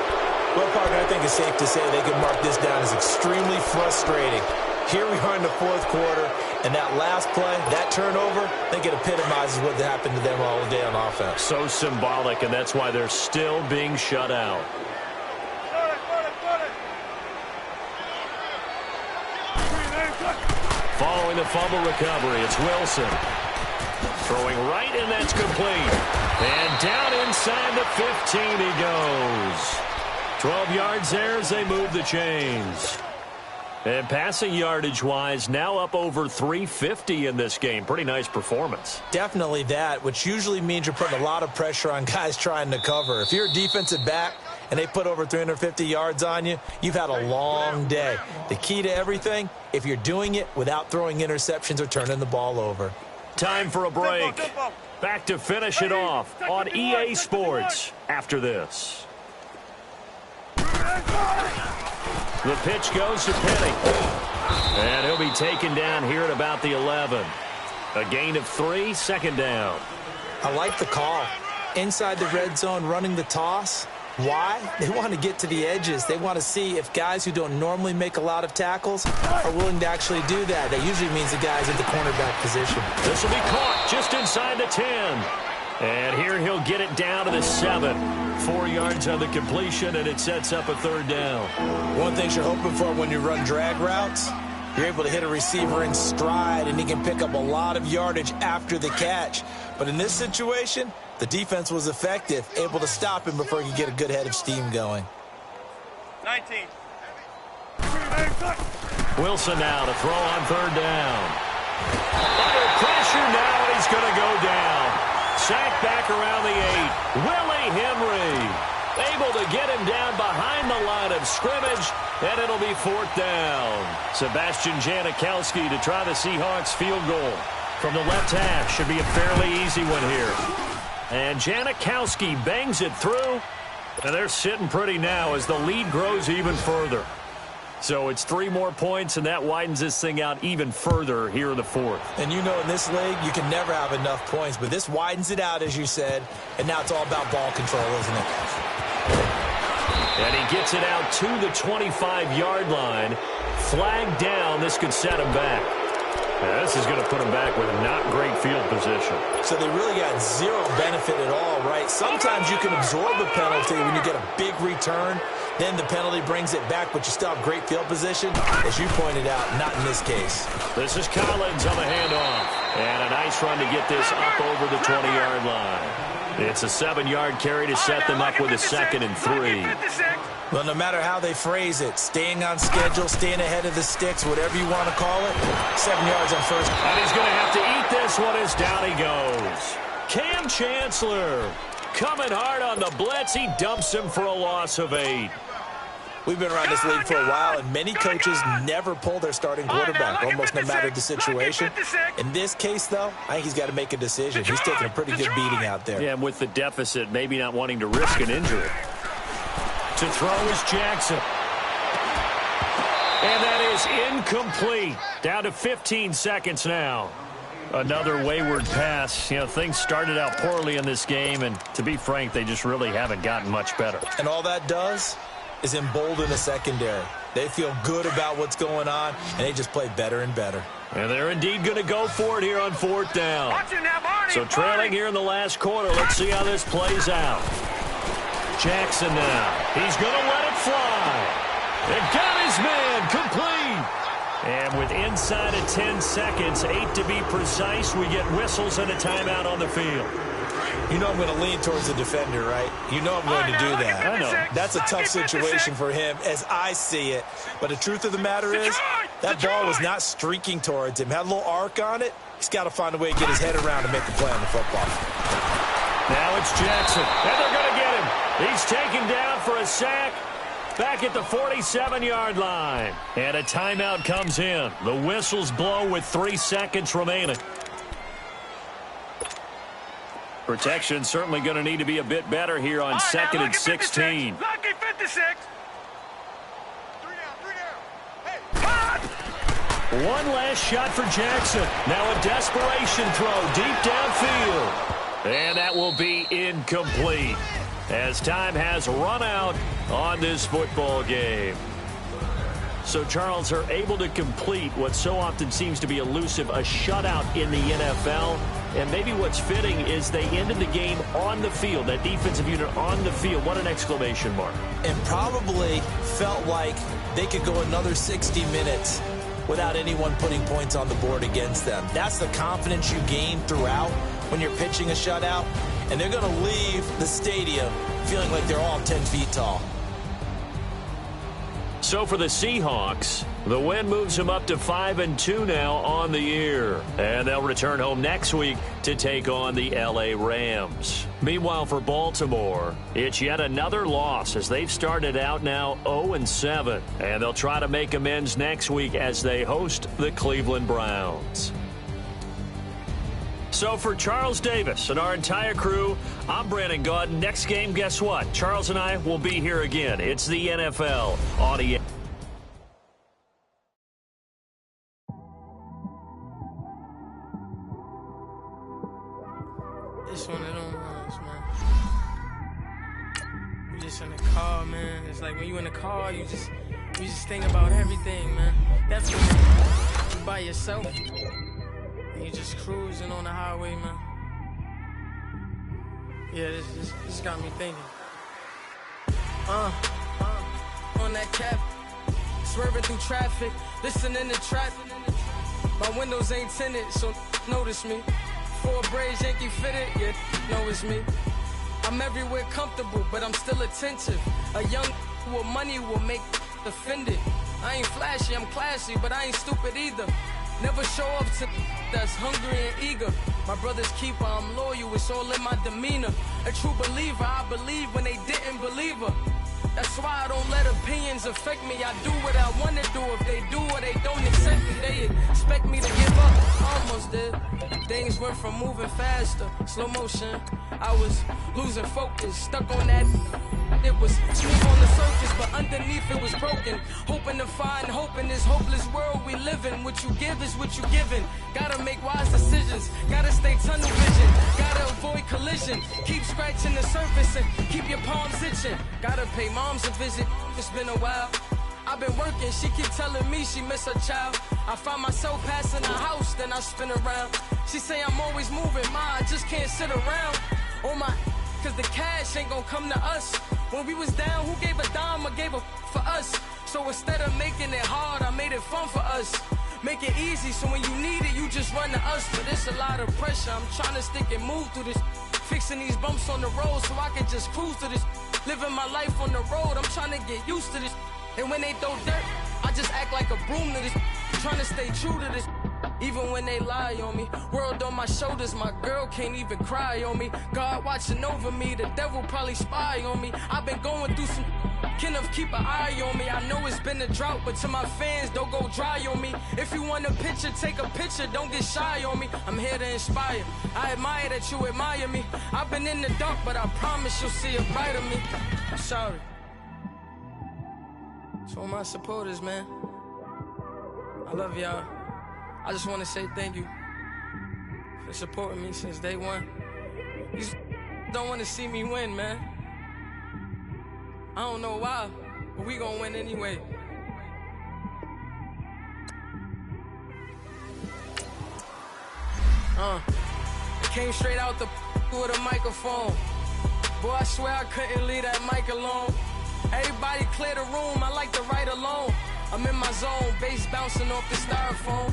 Well, partner, I think it's safe to say they can mark this down as extremely frustrating. Here we are in the fourth quarter, and that last play, that turnover, I think it epitomizes what happened to them all day on offense.
So symbolic, and that's why they're still being shut out. Following the fumble recovery, it's Wilson. Throwing right, and that's complete. And down inside the 15 he goes. 12 yards there as they move the chains. And passing yardage-wise, now up over 350 in this game. Pretty nice performance.
Definitely that, which usually means you're putting a lot of pressure on guys trying to cover. If you're a defensive back and they put over 350 yards on you, you've had a long day. The key to everything, if you're doing it without throwing interceptions or turning the ball over.
Time for a break.
Tempo.
Back to finish it off on EA Sports after this. The pitch goes to Penny. And he'll be taken down here at about the 11. A gain of 3, second down.
I like the call. Inside the red zone, running the toss. Why? They want to get to the edges. They want to see if guys who don't normally make a lot of tackles are willing to actually do that. That usually means the guy's in the cornerback position.
This will be caught just inside the 10. And here he'll get it down to the 7. 4 yards on the completion, and it sets up a third down.
One thing you're hoping for when you run drag routes, you're able to hit a receiver in stride, and he can pick up a lot of yardage after the catch. But in this situation, the defense was effective, able to stop him before he could get a good head of steam going.
19.
Wilson now to throw on third down. Under pressure now, and he's going to go down. Sacked back around the 8. Willie Henry able to get him down behind the line of scrimmage, and it'll be fourth down. Sebastian Janikowski to try the Seahawks field goal. From the left half, should be a fairly easy one here. And Janikowski bangs it through, and they're sitting pretty now as the lead grows even further. So it's 3 more points, and that widens this thing out even further here in the fourth.
And you know in this league, you can never have enough points, but this widens it out, as you said, and now it's all about ball control, isn't it?
And he gets it out to the 25-yard line. Flag down. This could set him back. Now, this is going to put him back with not great field position.
So they really got zero benefit at all, right? Sometimes you can absorb a penalty when you get a big return. Then the penalty brings it back, but you still have great field position. As you pointed out, not in this case.
This is Collins on the handoff. And a nice run to get this up over the 20-yard line. It's a 7-yard carry to set them up with a 2nd and 3.
Well, no matter how they phrase it, staying on schedule, staying ahead of the sticks, whatever you want to call it, 7 yards on first.
And he's going to have to eat this one as down he goes. Cam Chancellor coming hard on the blitz. He dumps him for a loss of 8.
We've been around this league for a while, and many coaches never pull their starting quarterback, almost no matter the situation. In this case, though, I think he's got to make a decision. He's taking a pretty good beating out there.
Yeah, and with the deficit, maybe not wanting to risk an injury. To throw is Jackson. And that is incomplete. Down to 15 seconds now. Another wayward pass. You know, things started out poorly in this game, and to be frank, they just really haven't gotten much better.
And all that does is embolden the secondary. They feel good about what's going on, and they just play better and better.
And they're indeed going to go for it here on fourth down. So trailing here in the last quarter. Let's see how this plays out. Jackson now. He's going to let it fly. And got his man complete. And with inside of 10 seconds, 8 to be precise, we get whistles and a timeout on the field.
You know I'm going to lean towards the defender, right? You know I'm going to do that.
I know.
That's a tough situation for him as I see it. But the truth of the matter is, that ball was not streaking towards him. Had a little arc on it. He's got to find a way to get his head around and make a play on the football.
Now it's Jackson. And they're going to get him. He's taken down for a sack. Back at the 47-yard line. And a timeout comes in. The whistles blow with 3 seconds remaining. Protection certainly going to need to be a bit better here on 2nd and 16.
Lucky 56.
One last shot for Jackson. Now a desperation throw deep downfield. And that will be incomplete as time has run out on this football game. So, Charles, are able to complete what so often seems to be elusive, a shutout in the NFL. And maybe what's fitting is they ended the game on the field, that defensive unit on the field. What an exclamation mark.
And probably felt like they could go another 60 minutes without anyone putting points on the board against them. That's the confidence you gain throughout when you're pitching a shutout. And they're going to leave the stadium feeling like they're all 10 feet tall.
So for the Seahawks, the win moves them up to 5-2 now on the year. And they'll return home next week to take on the LA Rams. Meanwhile, for Baltimore, it's yet another loss as they've started out now 0-7. And they'll try to make amends next week as they host the Cleveland Browns. So for Charles Davis and our entire crew, I'm Brandon Gaudin. Next game, guess what? Charles and I will be here again. It's the NFL Audio.
It's one of them ones, man. You just in the car, man. It's like when you in the car, you just think about everything, man. Definitely, you by yourself, and you just cruising on the highway, man. Yeah, this got me thinking. On that cap, swerving through traffic, listening to trap. My windows ain't tinted, so notice me. Four braids, Yankee fitted, yeah, know it's me. I'm everywhere comfortable, but I'm still attentive. A young with money will make offended. I ain't flashy, I'm classy, but I ain't stupid either. Never show up to that's hungry and eager. My brother's keeper, I'm loyal, it's all in my demeanor. A true believer, I believe when they didn't believe her. That's why I don't let opinions affect me. I do what I want to do. If they do or they don't accept me, they expect me to give up. Almost did. Things went from moving faster, slow motion. I was losing focus, stuck on that. It was smooth on the surface, but underneath it was broken. Hoping to find hope in this hopeless world we live in. What you give is what you given. Gotta make wise decisions. Gotta stay tunnel vision. Gotta avoid collision. Keep scratching the surface and keep your palms itching. Gotta pay mom's a visit. It's been a while. I've been working, she keep telling me she miss her child. I find myself passing her house, then I spin around. She say I'm always moving, ma, I just can't sit around. Oh my, cause the cash ain't gonna come to us. When we was down, who gave a dime or gave a for us? So instead of making it hard, I made it fun for us. Make it easy, so when you need it, you just run to us. But it's a lot of pressure, I'm trying to stick and move through this. Fixing these bumps on the road so I can just cruise to this. Living my life on the road, I'm trying to get used to this. And when they throw dirt, I just act like a broom to this. Trying to stay true to this. Even when they lie on me. World on my shoulders, my girl can't even cry on me. God watching over me, the devil probably spy on me. I've been going through some. Kenneth, keep an eye on me. I know it's been a drought, but to my fans, don't go dry on me. If you want a picture, take a picture, don't get shy on me. I'm here to inspire. I admire that you admire me. I've been in the dark, but I promise you'll see a brighter me. I'm sorry. To all my supporters, man. I love y'all. I just want to say thank you for supporting me since day one. You just don't want to see me win, man. I don't know why, but we gonna win anyway. I came straight out the with a microphone. Boy, I swear I couldn't leave that mic alone. Everybody clear the room, I like to write alone. I'm in my zone, bass bouncing off the styrofoam.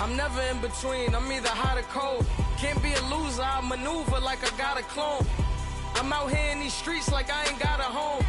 I'm never in between, I'm either hot or cold. Can't be a loser, I maneuver like I got a clone. I'm out here in these streets like I ain't got a home.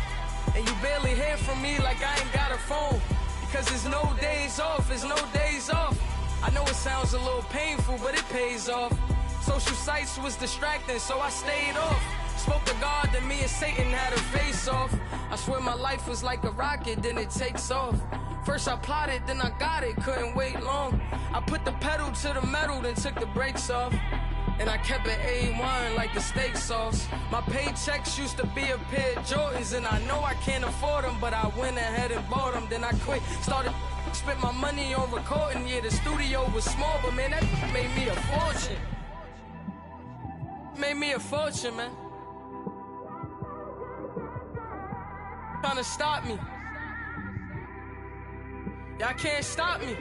And you barely hear from me like I ain't got a phone. Because there's no days off, there's no days off. I know it sounds a little painful, but it pays off. Social sites was distracting, so I stayed off. Spoke to God, then me and Satan had a face off. I swear my life was like a rocket, then it takes off. First I plotted, then I got it, couldn't wait long. I put the pedal to the metal, then took the brakes off. And I kept it A1 like the steak sauce. My paychecks used to be a pair of Jordans, and I know I can't afford them, but I went ahead and bought them. Then I quit, started spent my money on recording. Yeah, the studio was small, but man, that made me a fortune. Made me a fortune, man. Trying to stop me. Y'all can't stop me.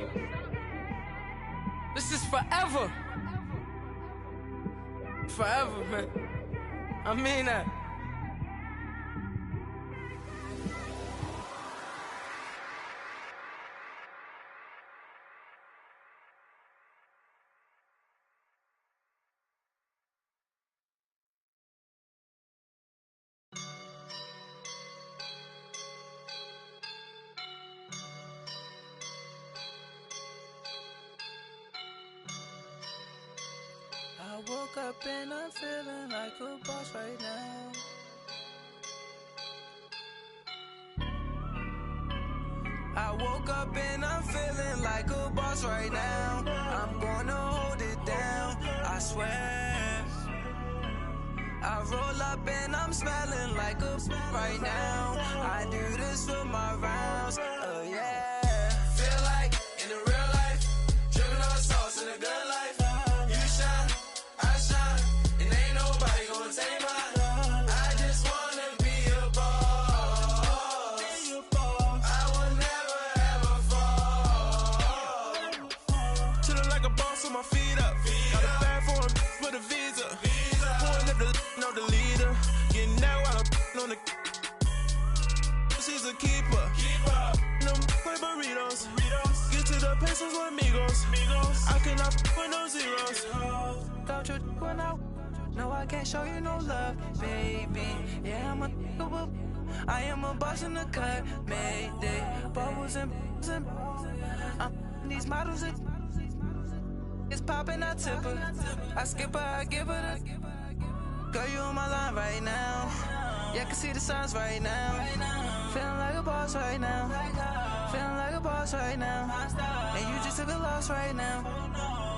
This is forever. Forever, man. I mean that.
I woke up and I'm feeling like a boss right now. I woke up and I'm feeling like a boss right now. I'm gonna hold it down. I swear roll up and I'm smelling like a right now. I do this for my rounds, oh yeah.
Feel like in the real life, dripping on sauce in the good life. You shine, I shine, and ain't nobody gonna take mine. I just wanna be a boss. I will never ever fall.
Chillin' like a boss with my feet up. Got a bag for him with a visa. Pulling up the know the leader. Getting that while I'm on the. She's a keeper. No play burritos. Get to the pesos with amigos. I cannot with no zeros.
Don't you when no, I can't show you no love, baby. Yeah, I am a boss in the cut, Mayday. Bubbles and I'm these models. It's popping, I tip her. I skip her, I give her the. Girl, you on my line right now. Yeah, I can see the signs right now. Feeling like a boss right now. Feeling like a boss right now. And you just took a loss right now.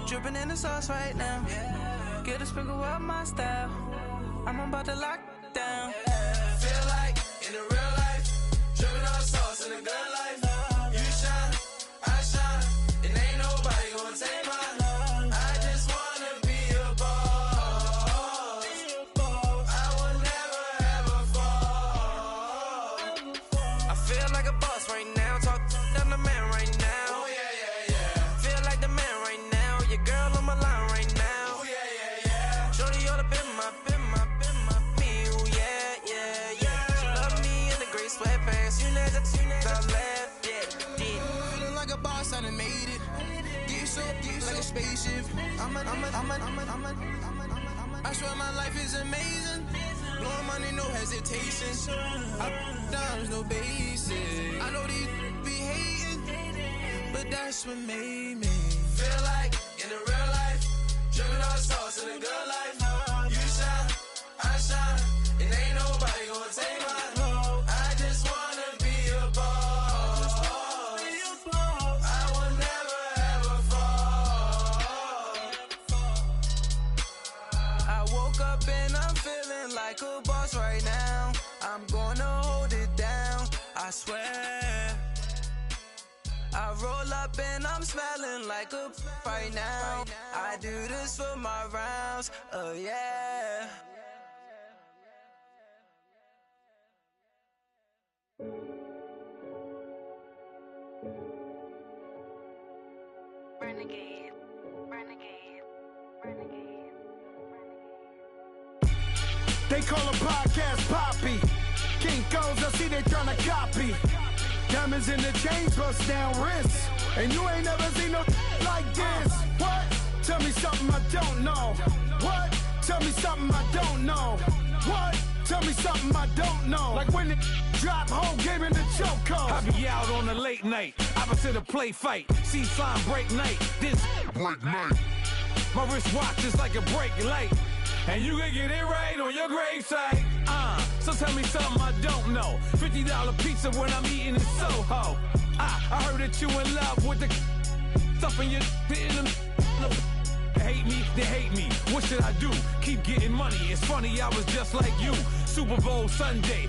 Dripping in the sauce right now. Get a sprinkle up my style. I'm about to lock down.
Feel like in the real life, dripping on sauce in the good life. You shine, I shine, and ain't nobody gonna take mine. I just wanna be a boss. I will never ever fall.
I feel like a boss right now. Talk to the man right now.
Oh yeah.
Feel like the man right now. Your girl on my line right now.
Oh yeah.
Shorty ought to been my me. Ooh yeah. She love me in the gray sweatpants. You know that I left. Yeah.
Feeling like a boss, I done made it. Get so like a spaceship. I swear my life is amazing. Blowing money, no hesitation. Dimes, no basic. I know these be hating, but that's what made me.
Feel like in the real life, dripping on sauce in the good life. You shine, I shine, and ain't nobody gonna take mine. I just wanna be a boss. I will never ever fall.
I woke up and I'm feeling like a boss right now. I'm gonna hold it down, I swear. I roll up and I'm smelling like a right now. I do this for my rounds, oh yeah.
Renegade.
They call a podcast Poppy. Kinkos, I see they tryna copy. Diamonds in the chains, bust down wrists. And you ain't never seen no like this. What? Tell me something I don't know. What? Tell me something I don't know. What? Tell me something I don't know. Like when it drop, whole game in the chokehold.
I be out on a late night, opposite a play fight. See sign break night, this break night. My wristwatch is like a break light. And you can get it right on your gravesite. So tell me something I don't know. $50 pizza when I'm eating in Soho. I heard that you in love with the stuff in your hate me, they hate me. What should I do? Keep getting money. It's funny, I was just like you. Super Bowl Sunday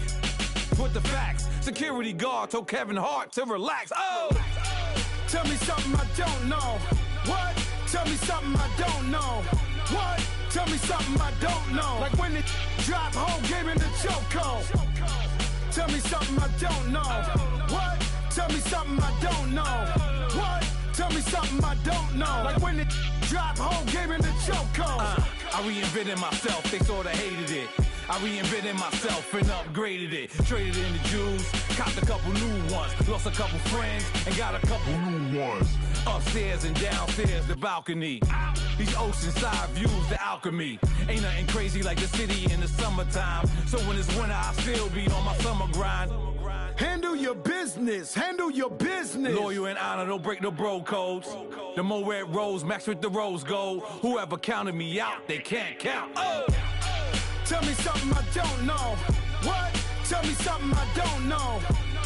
with the facts. Security guard told Kevin Hart to relax. Oh!
Tell me something I don't know. What? Tell me something I don't know. What? Tell me something I don't know. Like when it drop, whole game in the chokehold. Tell me something I don't know. What? Tell me something I don't know. What? Tell me something I don't know. Like when it drop, whole game in the chokehold.
I reinvented myself, they sorta hated it. I reinvented myself and upgraded it. Traded in the Jews, copped a couple new ones. Lost a couple friends and got a couple new ones. Upstairs and downstairs, the balcony. These oceanside views, the alchemy. Ain't nothing crazy like the city in the summertime. So when it's winter, I still be on my summer grind.
Handle your business, handle your business.
Loyal and honor, don't break no bro codes. The more red rose, max with the rose gold. Whoever counted me out, they can't count. Oh!
Tell me something I don't know. What? Tell me something I don't know.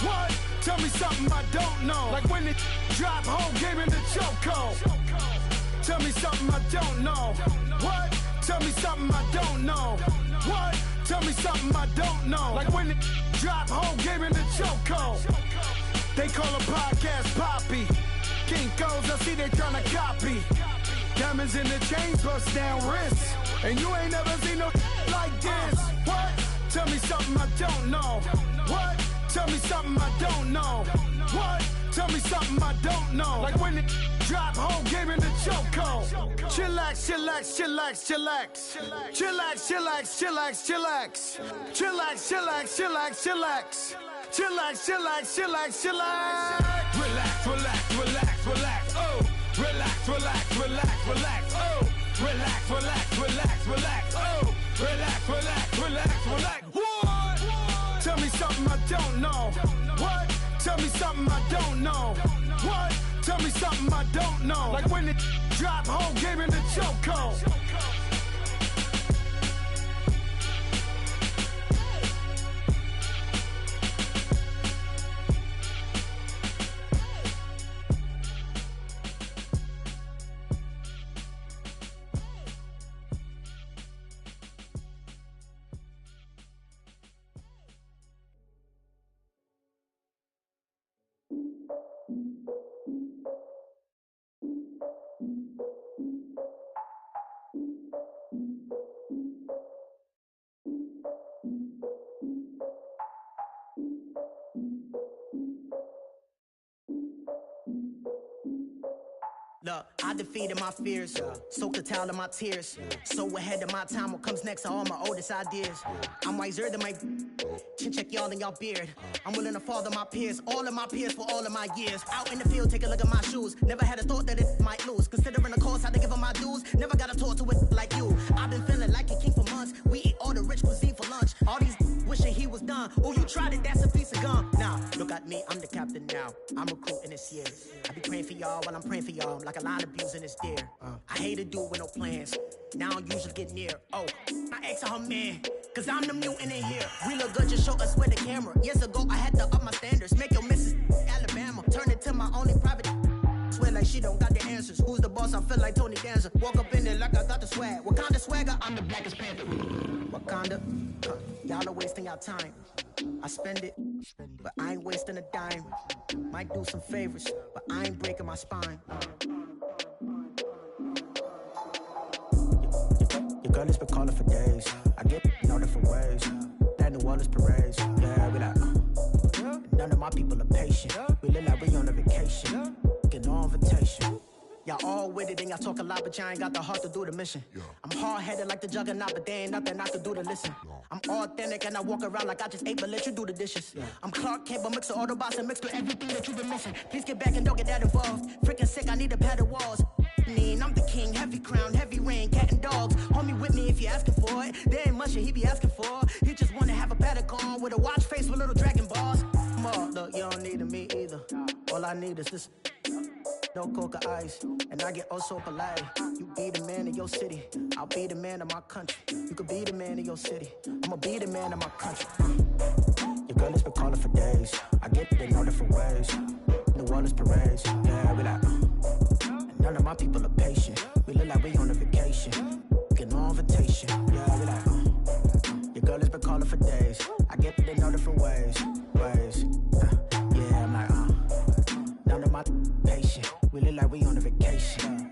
What? Tell me something I don't know. Like when it drop, whole game in the chokehold. Tell me something I don't know. What? Tell me something I don't know. What? tell me something I don't know. Like when it drop whole game in the chokehold. They call a podcast Poppy. Kinkos, I see they tryna copy. Diamonds in the chains, bust down wrists. And you ain't never seen no like this. What? Tell me something I don't know. What? Tell me something I don't know. What? Tell me something I don't know. Like when it drop whole game in the chokehold. Chillax, chillax, chillax, chillax. Chillax, chillax, chillax, chillax. Chillax, chillax, chillax, chillax. Chillax, chillax, chillax, chillax.
Relax, relax, relax, relax. Oh, relax, relax, relax, relax. Oh, relax, relax, relax, relax. Oh, relax, relax, relax, relax. What?
Tell me something I don't know. What? Tell me something I don't know. What? Tell me something I don't know. Like when it drop whole game in the chokehold.
Look, I defeated my fears, soaked the towel of my tears. So ahead of my time, what comes next are all my oldest ideas. I'm wiser than my chin check y'all in y'all beard. I'm willing to father my peers, all of my peers for all of my years. Out in the field, take a look at my shoes. Never had a thought that it might lose. Considering the cost, I had to give them my dues. Never got a talk to it like you. I've been feeling like a king for months. We eat all the rich cuisine for lunch. All these wishing he was done. Oh, you tried it, that's a piece of gum. Now, look at me, I'm the captain now. I'm recruiting this year. I be praying for y'all while I'm praying for y'all. Like a line of abusing this deer. I hate to do it with no plans. Now I usually get near. Oh, I ex her man. Cause I'm the mutant in here. We look good, just show us where the camera. Years ago, I had to up my standards. Make your missus Alabama. Turn it to my only private. Swear like she don't got the answers. Who's the boss? I feel like Tony Danza. Walk up in there like I got the swag. What kind of swagger? I'm the blackest panther. Wakanda. Y'all are wasting our time. I spend it, but I ain't wasting a dime. Might do some favors, but I ain't breaking my spine. Your girl has been calling for days. I get in all different ways. That New Orleans parades. Yeah, we like, none of my people are patient. We live like we on a vacation. Get no invitation. Y'all all with it and y'all talk a lot, but y'all ain't got the heart to do the mission. I'm hard-headed like the juggernaut, but there ain't nothing I can do to listen. I'm authentic and I walk around like I just ate, but let you do the dishes. I'm Clark Kent, but mix of Autobots and mixed with everything that you've been missing. Please get back and don't get that involved. Freaking sick, I need a pad of walls. I'm the king, heavy crown, heavy rain, cat and dogs. Homie with me if you're asking for it. There ain't much that he be asking for. He just wanna have a paddock on with a watch face with little dragon balls. Look, you don't need me either. All I need is this. No coca ice, and I get oh so polite. You be the man of your city, I'll be the man of my country. You could be the man of your city, I'ma be the man of my country. Your girl has been calling for days. I get it in all different ways. New Orleans parades, yeah, we like. None of my people are patient. We look like we on a vacation. Get no invitation, yeah, we like. Your girl has been calling for days. I get it in all different ways. Yeah, I'm like, none of my patient. We look like we on a vacation.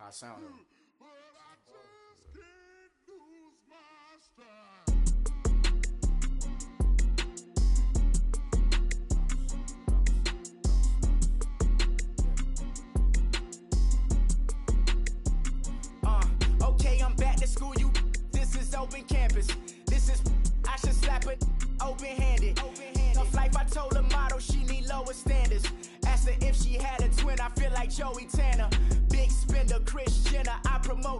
I sound it.
Okay, I'm back to school, you. This is open campus. This is, I should slap it open-handed. Tough life, I told the model she need lower standards. Asked her if she had a twin, I feel like Joey Tanner. Big spender, Christian.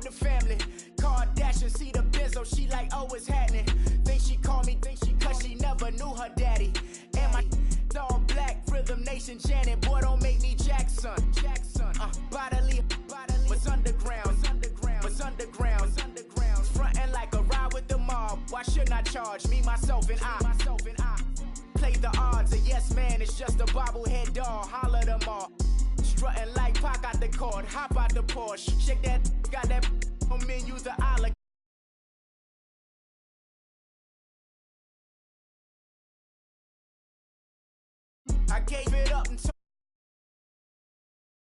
told the family. Kardashian see the Benzo, she like, oh, it's happening. Think she called me, cause she never knew her daddy. And my all black, Rhythm Nation Janet, boy, don't make me Jackson. Bodily, was underground, was underground. Frontin' like a ride with the mob. Why shouldn't I charge me, myself, and I? Play the odds, a yes man, it's just a bobblehead doll. Holler them all. Strutting like Pac out the court, hop out the Porsche. Shake that, got that on menu, the olive. I gave it up and